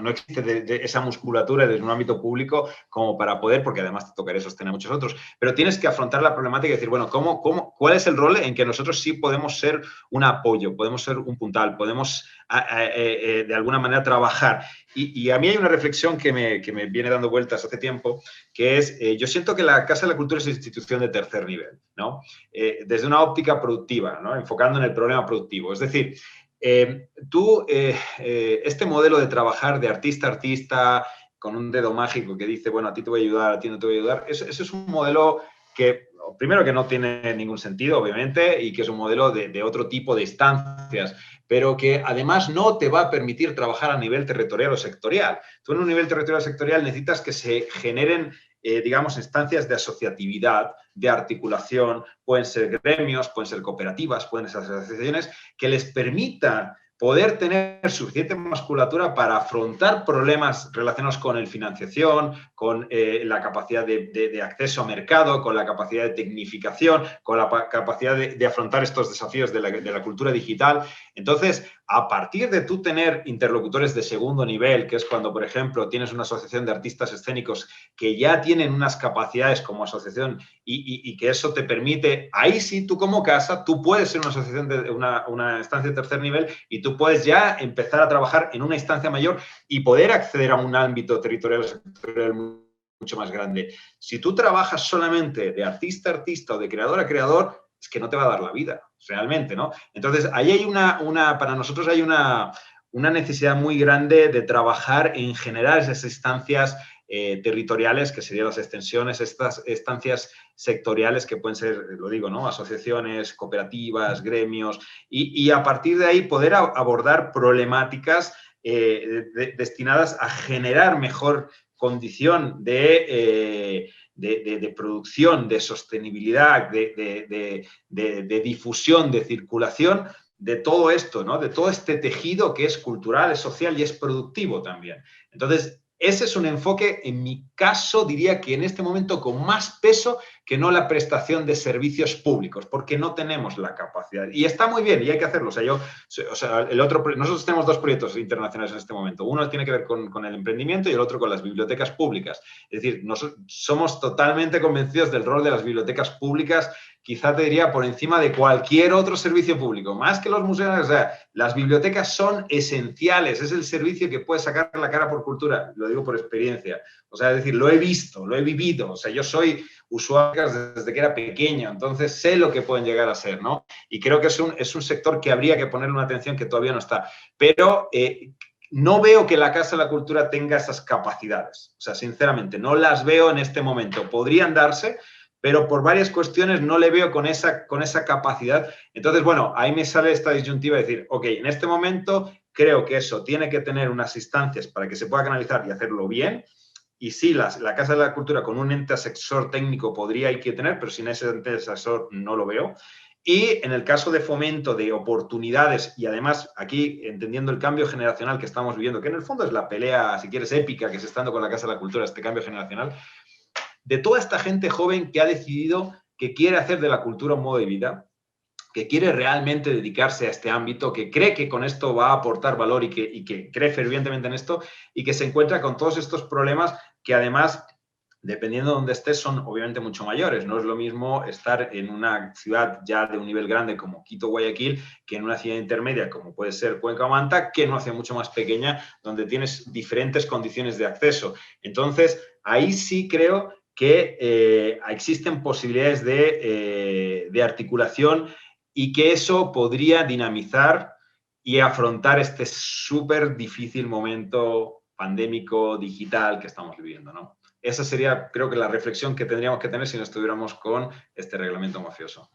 existe esa musculatura desde un ámbito público como para poder, porque además te tocaría sostener a muchos otros, pero tienes que afrontar la problemática y decir, bueno, ¿cuál es el rol en que nosotros sí podemos ser un apoyo, podemos ser un puntal, podemos de alguna manera trabajar? Y a mí hay una reflexión que me viene dando vueltas hace tiempo, que es, yo siento que la Casa de la Cultura es una institución de tercer nivel, ¿no? Desde una óptica productiva, ¿no? Enfocando en el problema productivo. Es decir, este modelo de trabajar de artista a artista, con un dedo mágico que dice, bueno, a ti te voy a ayudar, a ti no te voy a ayudar, eso es un modelo que, primero, que no tiene ningún sentido, obviamente, y que es un modelo de otro tipo de instancias, pero que además no te va a permitir trabajar a nivel territorial o sectorial. Tú en un nivel territorial o sectorial necesitas que se generen, digamos, instancias de asociatividad, de articulación, pueden ser gremios, pueden ser cooperativas, pueden ser asociaciones, que les permitan poder tener suficiente musculatura para afrontar problemas relacionados con el financiación, con la capacidad de acceso a mercado, con la capacidad de tecnificación, con la capacidad de afrontar estos desafíos de la cultura digital. Entonces, a partir de tú tener interlocutores de segundo nivel, que es cuando, por ejemplo, tienes una asociación de artistas escénicos que ya tienen unas capacidades como asociación y que eso te permite, ahí sí, tú como casa, tú puedes ser una asociación de una instancia de tercer nivel y tú puedes ya empezar a trabajar en una instancia mayor y poder acceder a un ámbito territorial sectorial mucho más grande. Si tú trabajas solamente de artista a artista o de creador a creador, es que no te va a dar la vida, realmente, ¿no? Entonces, ahí hay para nosotros hay una necesidad muy grande de trabajar en generar esas instancias territoriales, que serían las extensiones, estas estancias sectoriales que pueden ser, lo digo, ¿no? Asociaciones, cooperativas, gremios, y a partir de ahí poder abordar problemáticas destinadas a generar mejor condición de producción, de sostenibilidad, de difusión, de circulación, de todo esto, ¿no? De todo este tejido que es cultural, es social y es productivo también. Entonces, ese es un enfoque, en mi caso, diría que en este momento con más peso que no la prestación de servicios públicos, porque no tenemos la capacidad. Y está muy bien y hay que hacerlo. Nosotros tenemos dos proyectos internacionales en este momento. Uno tiene que ver con el emprendimiento y el otro con las bibliotecas públicas. Es decir, somos totalmente convencidos del rol de las bibliotecas públicas, quizá te diría por encima de cualquier otro servicio público, más que los museos. O sea, las bibliotecas son esenciales, es el servicio que puede sacar la cara por cultura, lo digo por experiencia. O sea, es decir, lo he visto, lo he vivido. O sea, yo soy usuario desde que era pequeño, entonces sé lo que pueden llegar a ser, ¿no? Y creo que es un sector que habría que ponerle una atención que todavía no está. Pero no veo que la Casa de la Cultura tenga esas capacidades. O sea, sinceramente, no las veo en este momento. Podrían darse, pero por varias cuestiones no le veo con esa capacidad. Entonces, bueno, ahí me sale esta disyuntiva de decir, ok, en este momento creo que eso tiene que tener unas instancias para que se pueda canalizar y hacerlo bien. Y sí, la Casa de la Cultura con un ente asesor técnico podría hay que tener, pero sin ese ente asesor no lo veo. Y en el caso de fomento de oportunidades, y además aquí entendiendo el cambio generacional que estamos viviendo, que en el fondo es la pelea, si quieres, épica que se está dando con la Casa de la Cultura, este cambio generacional, de toda esta gente joven que ha decidido que quiere hacer de la cultura un modo de vida, que quiere realmente dedicarse a este ámbito, que cree que con esto va a aportar valor y que cree fervientemente en esto y que se encuentra con todos estos problemas que además, dependiendo de dónde estés, son obviamente mucho mayores. No es lo mismo estar en una ciudad ya de un nivel grande como Quito, Guayaquil, que en una ciudad intermedia como puede ser Cuenca o Manta, que en una ciudad mucho más pequeña donde tienes diferentes condiciones de acceso. Entonces, ahí sí creo que existen posibilidades de articulación y que eso podría dinamizar y afrontar este súper difícil momento pandémico, digital que estamos viviendo, ¿no? Esa sería, creo que, la reflexión que tendríamos que tener si no estuviéramos con este reglamento mafioso.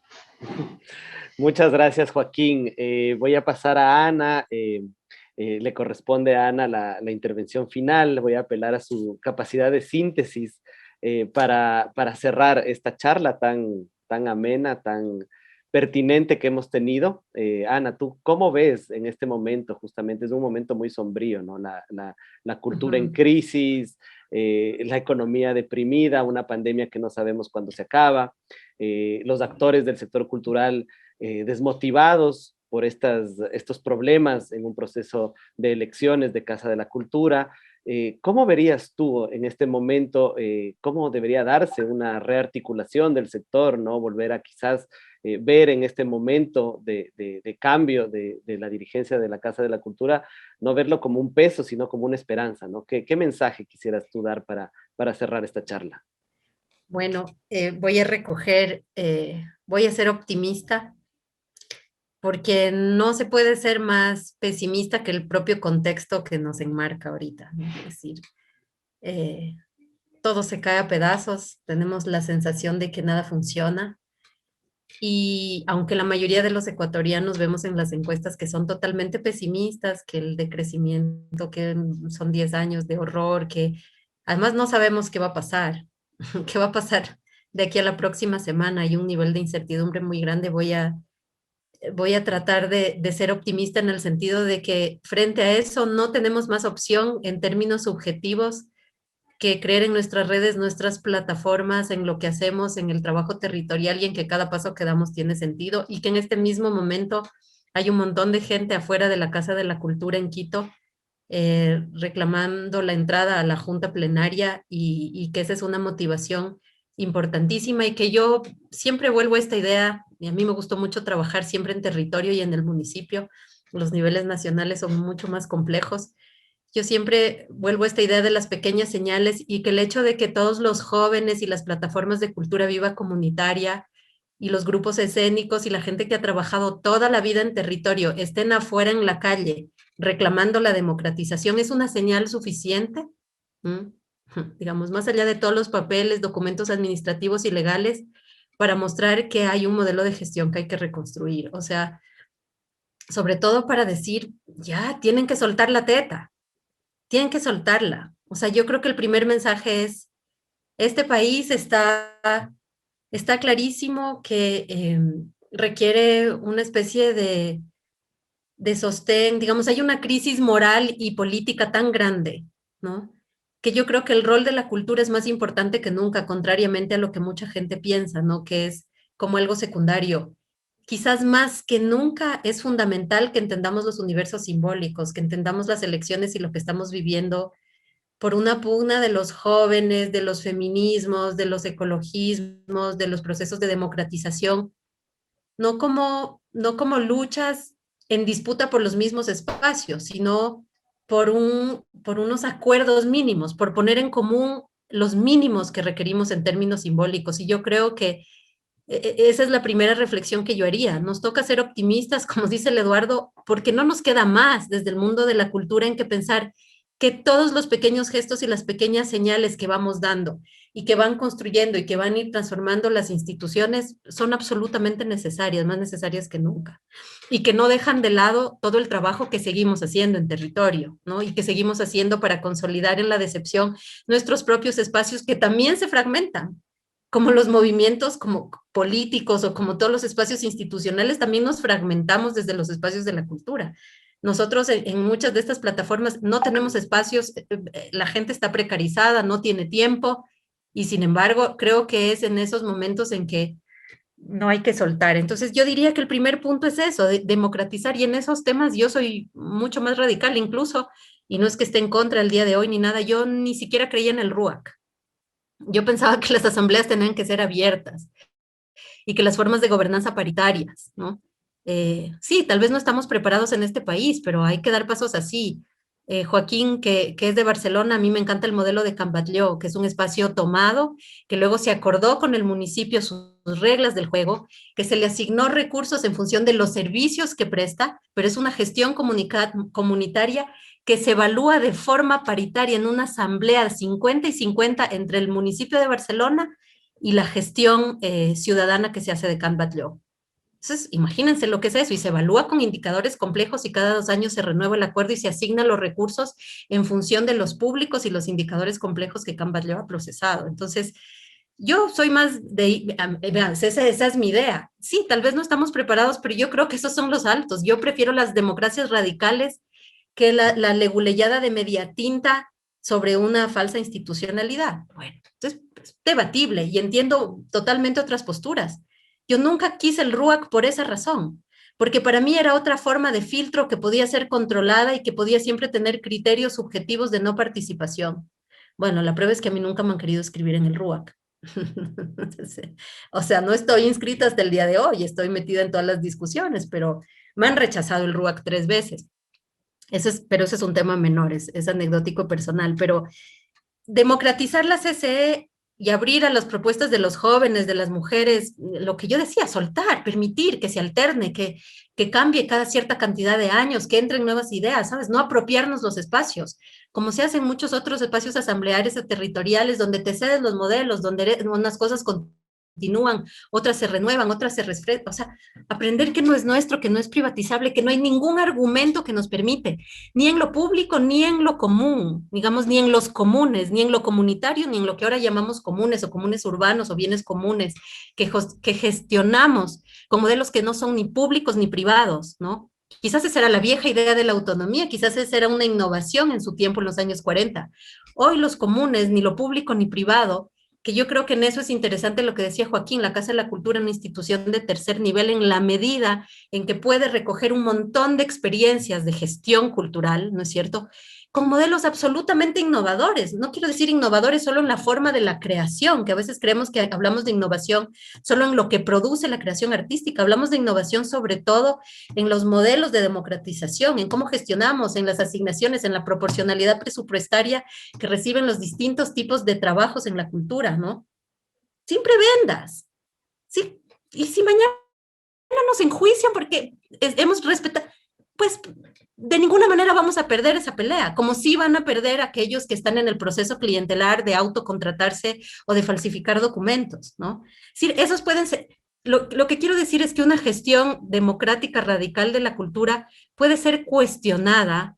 Muchas gracias, Joaquín. Voy a pasar a Ana. Le corresponde a Ana la intervención final. Voy a apelar a su capacidad de síntesis para cerrar esta charla tan amena, tan pertinente que hemos tenido. Ana, ¿tú cómo ves en este momento? Justamente es un momento muy sombrío, ¿no? La cultura en crisis, la economía deprimida, una pandemia que no sabemos cuándo se acaba, los actores del sector cultural desmotivados por estos problemas en un proceso de elecciones de Casa de la Cultura. ¿Cómo verías tú en este momento cómo debería darse una rearticulación del sector, ¿no? Volver a quizás ver en este momento de cambio de la dirigencia de la Casa de la Cultura, no verlo como un peso, sino como una esperanza, ¿no? ¿Qué mensaje quisieras tú dar para cerrar esta charla? Bueno, voy a ser optimista, porque no se puede ser más pesimista que el propio contexto que nos enmarca ahorita, ¿no? Es decir, eh, todo se cae a pedazos, tenemos la sensación de que nada funciona, y aunque la mayoría de los ecuatorianos vemos en las encuestas que son totalmente pesimistas, que el decrecimiento, que son 10 años de horror, que además no sabemos qué va a pasar, qué va a pasar de aquí a la próxima semana, hay un nivel de incertidumbre muy grande. Voy a tratar de ser optimista en el sentido de que frente a eso no tenemos más opción en términos subjetivos que creer en nuestras redes, nuestras plataformas, en lo que hacemos, en el trabajo territorial y en que cada paso que damos tiene sentido, y que en este mismo momento hay un montón de gente afuera de la Casa de la Cultura en Quito reclamando la entrada a la junta plenaria y que esa es una motivación importantísima y que yo siempre vuelvo a esta idea, y a mí me gustó mucho trabajar siempre en territorio y en el municipio, los niveles nacionales son mucho más complejos. Yo siempre vuelvo a esta idea de las pequeñas señales y que el hecho de que todos los jóvenes y las plataformas de cultura viva comunitaria y los grupos escénicos y la gente que ha trabajado toda la vida en territorio estén afuera en la calle reclamando la democratización es una señal suficiente, digamos, más allá de todos los papeles, documentos administrativos y legales, para mostrar que hay un modelo de gestión que hay que reconstruir. O sea, sobre todo para decir, ya, tienen que soltar la teta, tienen que soltarla. O sea, yo creo que el primer mensaje es, este país está clarísimo que requiere una especie de sostén, digamos, hay una crisis moral y política tan grande, ¿no? Que yo creo que el rol de la cultura es más importante que nunca, contrariamente a lo que mucha gente piensa, ¿no? Que es como algo secundario. Quizás más que nunca es fundamental que entendamos los universos simbólicos, que entendamos las elecciones y lo que estamos viviendo por una pugna de los jóvenes, de los feminismos, de los ecologismos, de los procesos de democratización, no como luchas en disputa por los mismos espacios, sino por unos acuerdos mínimos, por poner en común los mínimos que requerimos en términos simbólicos. Y yo creo que esa es la primera reflexión que yo haría. Nos toca ser optimistas, como dice el Eduardo, porque no nos queda más desde el mundo de la cultura en que pensar que todos los pequeños gestos y las pequeñas señales que vamos dando y que van construyendo y que van a ir transformando las instituciones son absolutamente necesarias, más necesarias que nunca, y que no dejan de lado todo el trabajo que seguimos haciendo en territorio, ¿no? Y que seguimos haciendo para consolidar en la decepción nuestros propios espacios que también se fragmentan, como los movimientos como políticos o como todos los espacios institucionales, también nos fragmentamos desde los espacios de la cultura. Nosotros en muchas de estas plataformas no tenemos espacios, la gente está precarizada, no tiene tiempo, y sin embargo creo que es en esos momentos en que no hay que soltar. Entonces yo diría que el primer punto es eso, democratizar, y en esos temas yo soy mucho más radical incluso, y no es que esté en contra el día de hoy ni nada, yo ni siquiera creía en el RUAC. Yo pensaba que las asambleas tenían que ser abiertas y que las formas de gobernanza paritarias, ¿no? Sí, tal vez no estamos preparados en este país, pero hay que dar pasos así. Joaquín, que es de Barcelona, a mí me encanta el modelo de Can Batlló, que es un espacio tomado, que luego se acordó con el municipio sus reglas del juego, que se le asignó recursos en función de los servicios que presta, pero es una gestión comunitaria que se evalúa de forma paritaria en una asamblea 50 y 50 entre el municipio de Barcelona y la gestión ciudadana que se hace de Can Batlló. Entonces, imagínense lo que es eso, y se evalúa con indicadores complejos y cada 2 años se renueva el acuerdo y se asignan los recursos en función de los públicos y los indicadores complejos que Can Batlló ha procesado. Entonces, yo soy más de, esa es mi idea. Sí, tal vez no estamos preparados, pero yo creo que esos son los altos. Yo prefiero las democracias radicales que la leguleyada de media tinta sobre una falsa institucionalidad. Bueno, entonces es debatible y entiendo totalmente otras posturas. Yo nunca quise el RUAC por esa razón, porque para mí era otra forma de filtro que podía ser controlada y que podía siempre tener criterios subjetivos de no participación. Bueno, la prueba es que a mí nunca me han querido escribir en el RUAC. O sea, no estoy inscrita hasta el día de hoy, estoy metida en todas las discusiones, pero me han rechazado el RUAC 3 veces. Pero ese es un tema menor, es anecdótico personal, pero democratizar la CCE y abrir a las propuestas de los jóvenes, de las mujeres, lo que yo decía, soltar, permitir que se alterne, que cambie cada cierta cantidad de años, que entren nuevas ideas, ¿sabes? No apropiarnos los espacios, como se hace en muchos otros espacios asamblearios o territoriales, donde te cedes los modelos, donde unas cosas continúan, otras se renuevan, otras se refrescan, o sea, aprender que no es nuestro, que no es privatizable, que no hay ningún argumento que nos permite, ni en lo público, ni en lo común, digamos, ni en los comunes, ni en lo comunitario, ni en lo que ahora llamamos comunes o comunes urbanos o bienes comunes, que gestionamos con modelos que no son ni públicos ni privados, ¿no? Quizás esa era la vieja idea de la autonomía, quizás esa era una innovación en su tiempo en los años 40. Hoy los comunes, ni lo público ni privado, que yo creo que en eso es interesante lo que decía Joaquín, la Casa de la Cultura es una institución de tercer nivel en la medida en que puede recoger un montón de experiencias de gestión cultural, ¿no es cierto?, con modelos absolutamente innovadores. No quiero decir innovadores solo en la forma de la creación, que a veces creemos que hablamos de innovación solo en lo que produce la creación artística. Hablamos de innovación sobre todo en los modelos de democratización, en cómo gestionamos, en las asignaciones, en la proporcionalidad presupuestaria que reciben los distintos tipos de trabajos en la cultura, ¿no? Sin prebendas, ¿sí? Y si mañana nos enjuician porque hemos respetado, pues de ninguna manera vamos a perder esa pelea, como sí van a perder aquellos que están en el proceso clientelar de autocontratarse o de falsificar documentos, ¿no? Es decir, esos pueden ser, lo que quiero decir es que una gestión democrática radical de la cultura puede ser cuestionada,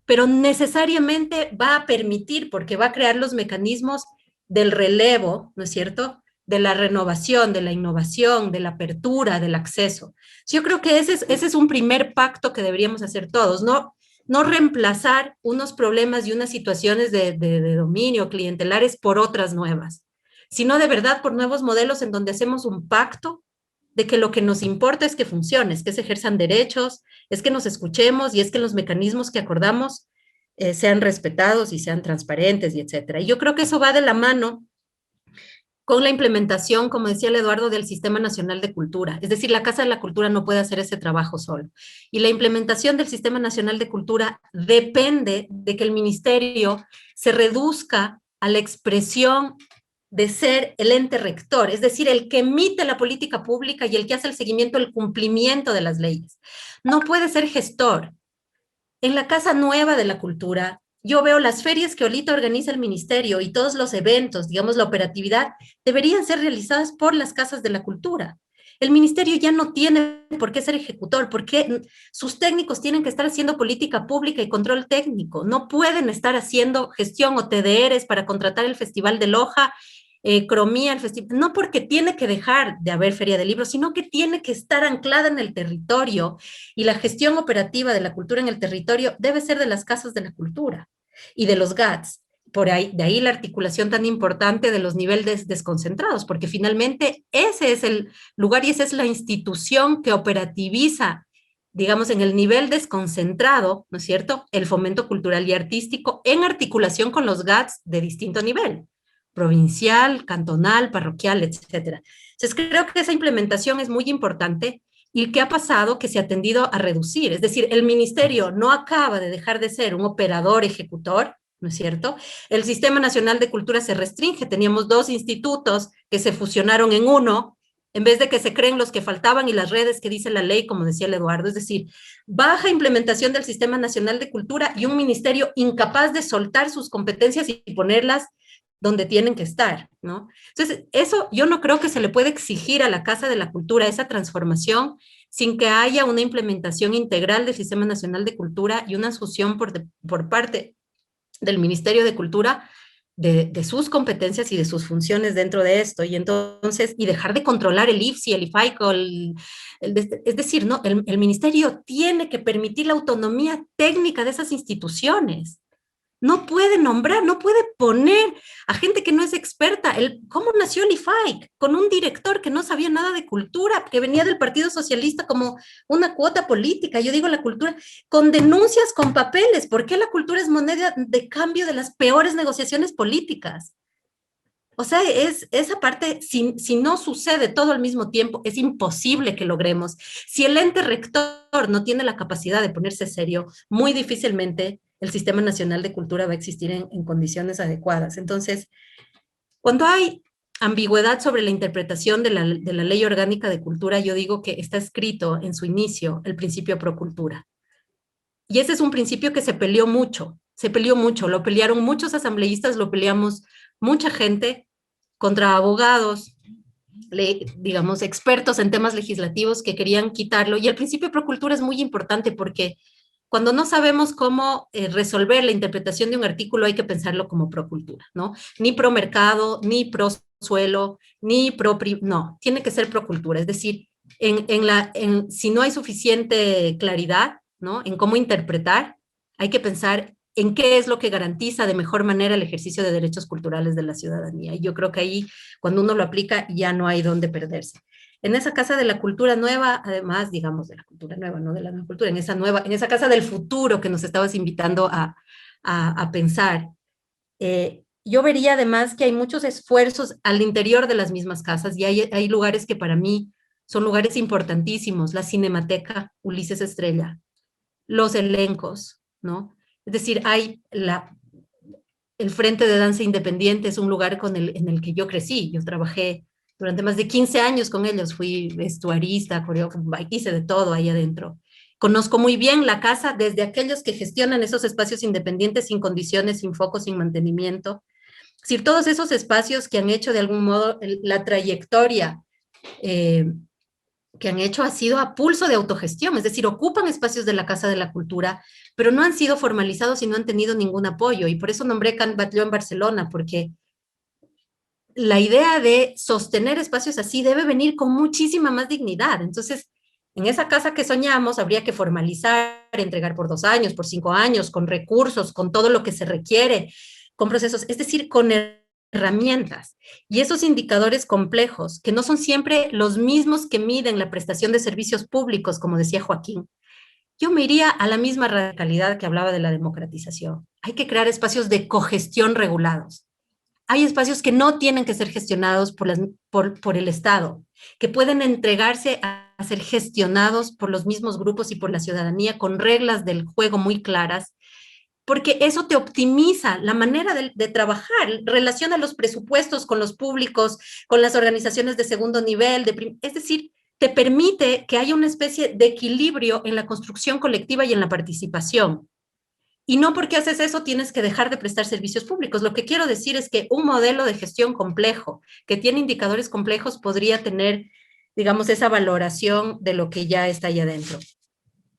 pero necesariamente va a permitir, porque va a crear los mecanismos del relevo, ¿no es cierto?, de la renovación, de la innovación, de la apertura, del acceso. Yo creo que ese es un primer pacto que deberíamos hacer todos, no reemplazar unos problemas y unas situaciones de dominio clientelares por otras nuevas, sino de verdad por nuevos modelos en donde hacemos un pacto de que lo que nos importa es que funcione, es que se ejerzan derechos, es que nos escuchemos y es que los mecanismos que acordamos sean respetados y sean transparentes y etcétera. Y yo creo que eso va de la mano con la implementación, como decía el Eduardo, del Sistema Nacional de Cultura. Es decir, la Casa de la Cultura no puede hacer ese trabajo solo. Y la implementación del Sistema Nacional de Cultura depende de que el ministerio se reduzca a la expresión de ser el ente rector, es decir, el que emite la política pública y el que hace el seguimiento, el cumplimiento de las leyes. No puede ser gestor. En la Casa Nueva de la Cultura, yo veo las ferias que ahorita organiza el ministerio y todos los eventos, digamos, la operatividad, deberían ser realizadas por las casas de la cultura. El ministerio ya no tiene por qué ser ejecutor, porque sus técnicos tienen que estar haciendo política pública y control técnico. No pueden estar haciendo gestión o TDRs para contratar el Festival de Loja, Cromía, el festival, no porque tiene que dejar de haber feria de libros, sino que tiene que estar anclada en el territorio y la gestión operativa de la cultura en el territorio debe ser de las casas de la cultura y de los GATS. De ahí la articulación tan importante de los niveles desconcentrados, porque finalmente ese es el lugar y esa es la institución que operativiza, digamos, en el nivel desconcentrado, ¿no es cierto?, el fomento cultural y artístico en articulación con los GATS de distinto nivel, provincial, cantonal, parroquial, etcétera. Entonces creo que esa implementación es muy importante y que ha pasado que se ha tendido a reducir, es decir, el ministerio no acaba de dejar de ser un operador ejecutor, ¿no es cierto? El Sistema Nacional de Cultura se restringe, teníamos 2 institutos que se fusionaron en uno, en vez de que se creen los que faltaban y las redes que dice la ley, como decía el Eduardo, es decir, baja implementación del Sistema Nacional de Cultura y un ministerio incapaz de soltar sus competencias y ponerlas donde tienen que estar, ¿no? Entonces, eso yo no creo que se le puede exigir a la Casa de la Cultura esa transformación sin que haya una implementación integral del Sistema Nacional de Cultura y una asunción por parte del Ministerio de Cultura de sus competencias y de sus funciones dentro de esto, y entonces, y dejar de controlar el IFSI, el IFAICO, es decir, ¿no? El ministerio tiene que permitir la autonomía técnica de esas instituciones. No puede nombrar, no puede poner a gente que no es experta. ¿Cómo nació el IFAIC? Con un director que no sabía nada de cultura, que venía del Partido Socialista como una cuota política. Yo digo la cultura, con denuncias, con papeles. ¿Por qué la cultura es moneda de cambio de las peores negociaciones políticas? O sea, esa parte, si no sucede todo al mismo tiempo, es imposible que logremos. Si el ente rector no tiene la capacidad de ponerse serio, muy difícilmente el Sistema Nacional de Cultura va a existir en condiciones adecuadas. Entonces, cuando hay ambigüedad sobre la interpretación de la Ley Orgánica de Cultura, yo digo que está escrito en su inicio el principio pro cultura. Y ese es un principio que se peleó mucho, lo pelearon muchos asambleístas, lo peleamos mucha gente contra abogados, digamos, expertos en temas legislativos que querían quitarlo. Y el principio pro cultura es muy importante porque cuando no sabemos cómo resolver la interpretación de un artículo, hay que pensarlo como pro cultura, ¿no? Ni pro mercado, ni pro suelo, ni pro... No, tiene que ser pro cultura. Es decir, si no hay suficiente claridad, ¿no?, en cómo interpretar, hay que pensar en qué es lo que garantiza de mejor manera el ejercicio de derechos culturales de la ciudadanía. Y yo creo que ahí, cuando uno lo aplica, ya no hay dónde perderse. En esa Casa de la Cultura Nueva, además, digamos, de la cultura nueva, no de la nueva cultura, en esa Casa del Futuro que nos estabas invitando a pensar, yo vería además que hay muchos esfuerzos al interior de las mismas casas y hay lugares que para mí son lugares importantísimos, la Cinemateca Ulises Estrella, los elencos, ¿no? Es decir, hay el Frente de Danza Independiente, es un lugar en el que yo crecí, yo trabajé durante más de 15 años con ellos, fui vestuarista, coreógrafo, hice de todo ahí adentro. Conozco muy bien la casa desde aquellos que gestionan esos espacios independientes sin condiciones, sin foco, sin mantenimiento. Es decir, todos esos espacios que han hecho de algún modo la trayectoria que han hecho ha sido a pulso de autogestión, es decir, ocupan espacios de la Casa de la Cultura, pero no han sido formalizados y no han tenido ningún apoyo. Y por eso nombré Can Batlló en Barcelona, porque la idea de sostener espacios así debe venir con muchísima más dignidad. Entonces, en esa casa que soñamos habría que formalizar, entregar por 2 años, por 5 años, con recursos, con todo lo que se requiere, con procesos, es decir, con herramientas. Y esos indicadores complejos, que no son siempre los mismos que miden la prestación de servicios públicos, como decía Joaquín, yo me iría a la misma radicalidad que hablaba de la democratización. Hay que crear espacios de cogestión regulados. Hay espacios que no tienen que ser gestionados por el Estado, que pueden entregarse a ser gestionados por los mismos grupos y por la ciudadanía con reglas del juego muy claras, porque eso te optimiza la manera de trabajar, relaciona los presupuestos con los públicos, con las organizaciones de segundo nivel, es decir, te permite que haya una especie de equilibrio en la construcción colectiva y en la participación. Y no porque haces eso tienes que dejar de prestar servicios públicos. Lo que quiero decir es que un modelo de gestión complejo, que tiene indicadores complejos, podría tener, digamos, esa valoración de lo que ya está ahí adentro.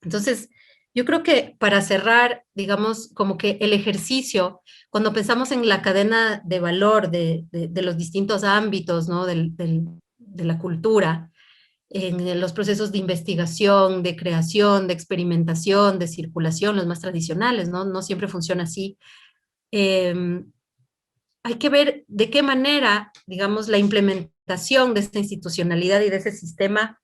Entonces, yo creo que para cerrar, digamos, como que el ejercicio, cuando pensamos en la cadena de valor de los distintos ámbitos, ¿no? de la cultura, en los procesos de investigación, de creación, de experimentación, de circulación, los más tradicionales, ¿no? No siempre funciona así. Hay que ver de qué manera, digamos, la implementación de esta institucionalidad y de ese sistema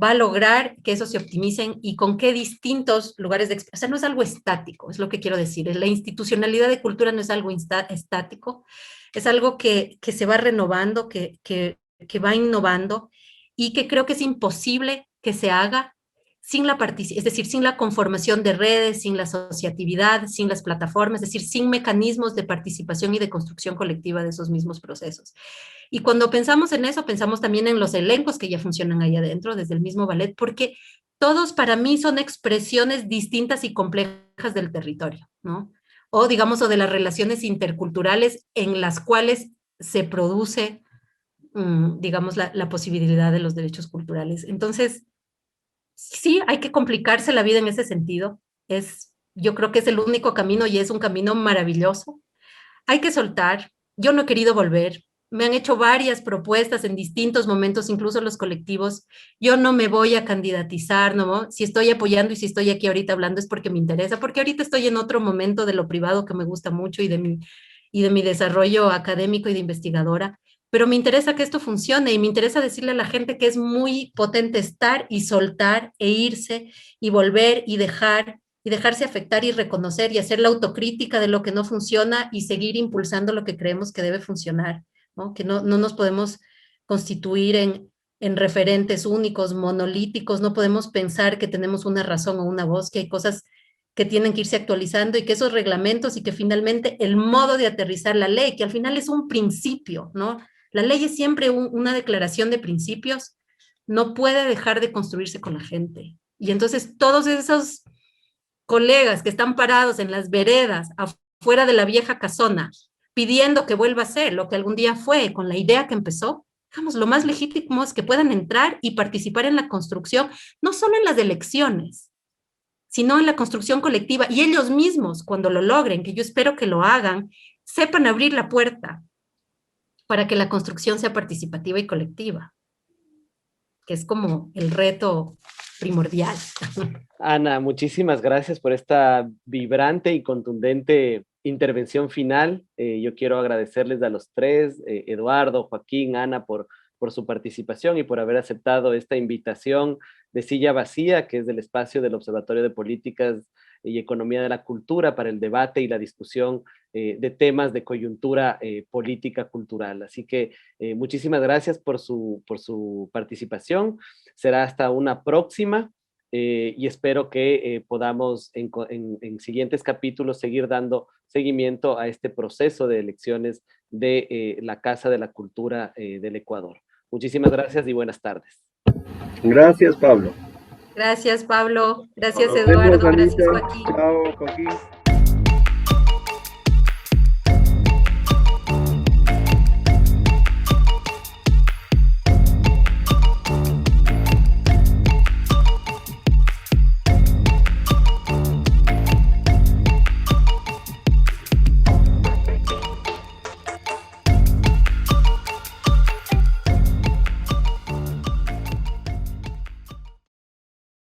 va a lograr que eso se optimicen y con qué distintos lugares de... O sea, no es algo estático, es lo que quiero decir. La institucionalidad de cultura no es algo estático, es algo que se va renovando, que va innovando, y que creo que es imposible que se haga sin la participación, es decir, sin la conformación de redes, sin la asociatividad, sin las plataformas, es decir, sin mecanismos de participación y de construcción colectiva de esos mismos procesos. Y cuando pensamos en eso, pensamos también en los elencos que ya funcionan ahí adentro, desde el mismo ballet, porque todos para mí son expresiones distintas y complejas del territorio, ¿no? O digamos, o de las relaciones interculturales en las cuales se produce digamos, la posibilidad de los derechos culturales. Entonces, sí, hay que complicarse la vida en ese sentido. Yo creo que es el único camino y es un camino maravilloso. Hay que soltar. Yo no he querido volver. Me han hecho varias propuestas en distintos momentos, incluso los colectivos. Yo no me voy a candidatizar, ¿no? Si estoy apoyando y si estoy aquí ahorita hablando es porque me interesa, porque ahorita estoy en otro momento de lo privado que me gusta mucho y de mi desarrollo académico y de investigadora. Pero me interesa que esto funcione y me interesa decirle a la gente que es muy potente estar y soltar e irse y volver y dejarse afectar y reconocer y hacer la autocrítica de lo que no funciona y seguir impulsando lo que creemos que debe funcionar, ¿no? Que no nos podemos constituir en referentes únicos, monolíticos, no podemos pensar que tenemos una razón o una voz, que hay cosas que tienen que irse actualizando y que esos reglamentos y que finalmente el modo de aterrizar la ley, que al final es un principio, ¿no? La ley es siempre una declaración de principios, no puede dejar de construirse con la gente. Y entonces todos esos colegas que están parados en las veredas, afuera de la vieja casona, pidiendo que vuelva a ser lo que algún día fue, con la idea que empezó, digamos, lo más legítimo es que puedan entrar y participar en la construcción, no solo en las elecciones, sino en la construcción colectiva, y ellos mismos, cuando lo logren, que yo espero que lo hagan, sepan abrir la puerta para que la construcción sea participativa y colectiva. que es como el reto primordial. Ana, muchísimas gracias por esta vibrante y contundente intervención final. Yo quiero agradecerles a los tres, Eduardo, Joaquín, Ana, por su participación y por haber aceptado esta invitación de Silla Vacía, que es del espacio del Observatorio de Políticas y Economía de la Cultura para el debate y la discusión de temas de coyuntura política cultural. Así que muchísimas gracias por su participación. Será hasta una próxima. Y espero que podamos en siguientes capítulos seguir dando seguimiento a este proceso de elecciones de la Casa de la Cultura del Ecuador. Muchísimas gracias y buenas tardes. Gracias, Pablo. Gracias, Pablo. Gracias, Nos Eduardo. vemos, Gracias, Anita. Joaquín. Chao, Joaquín.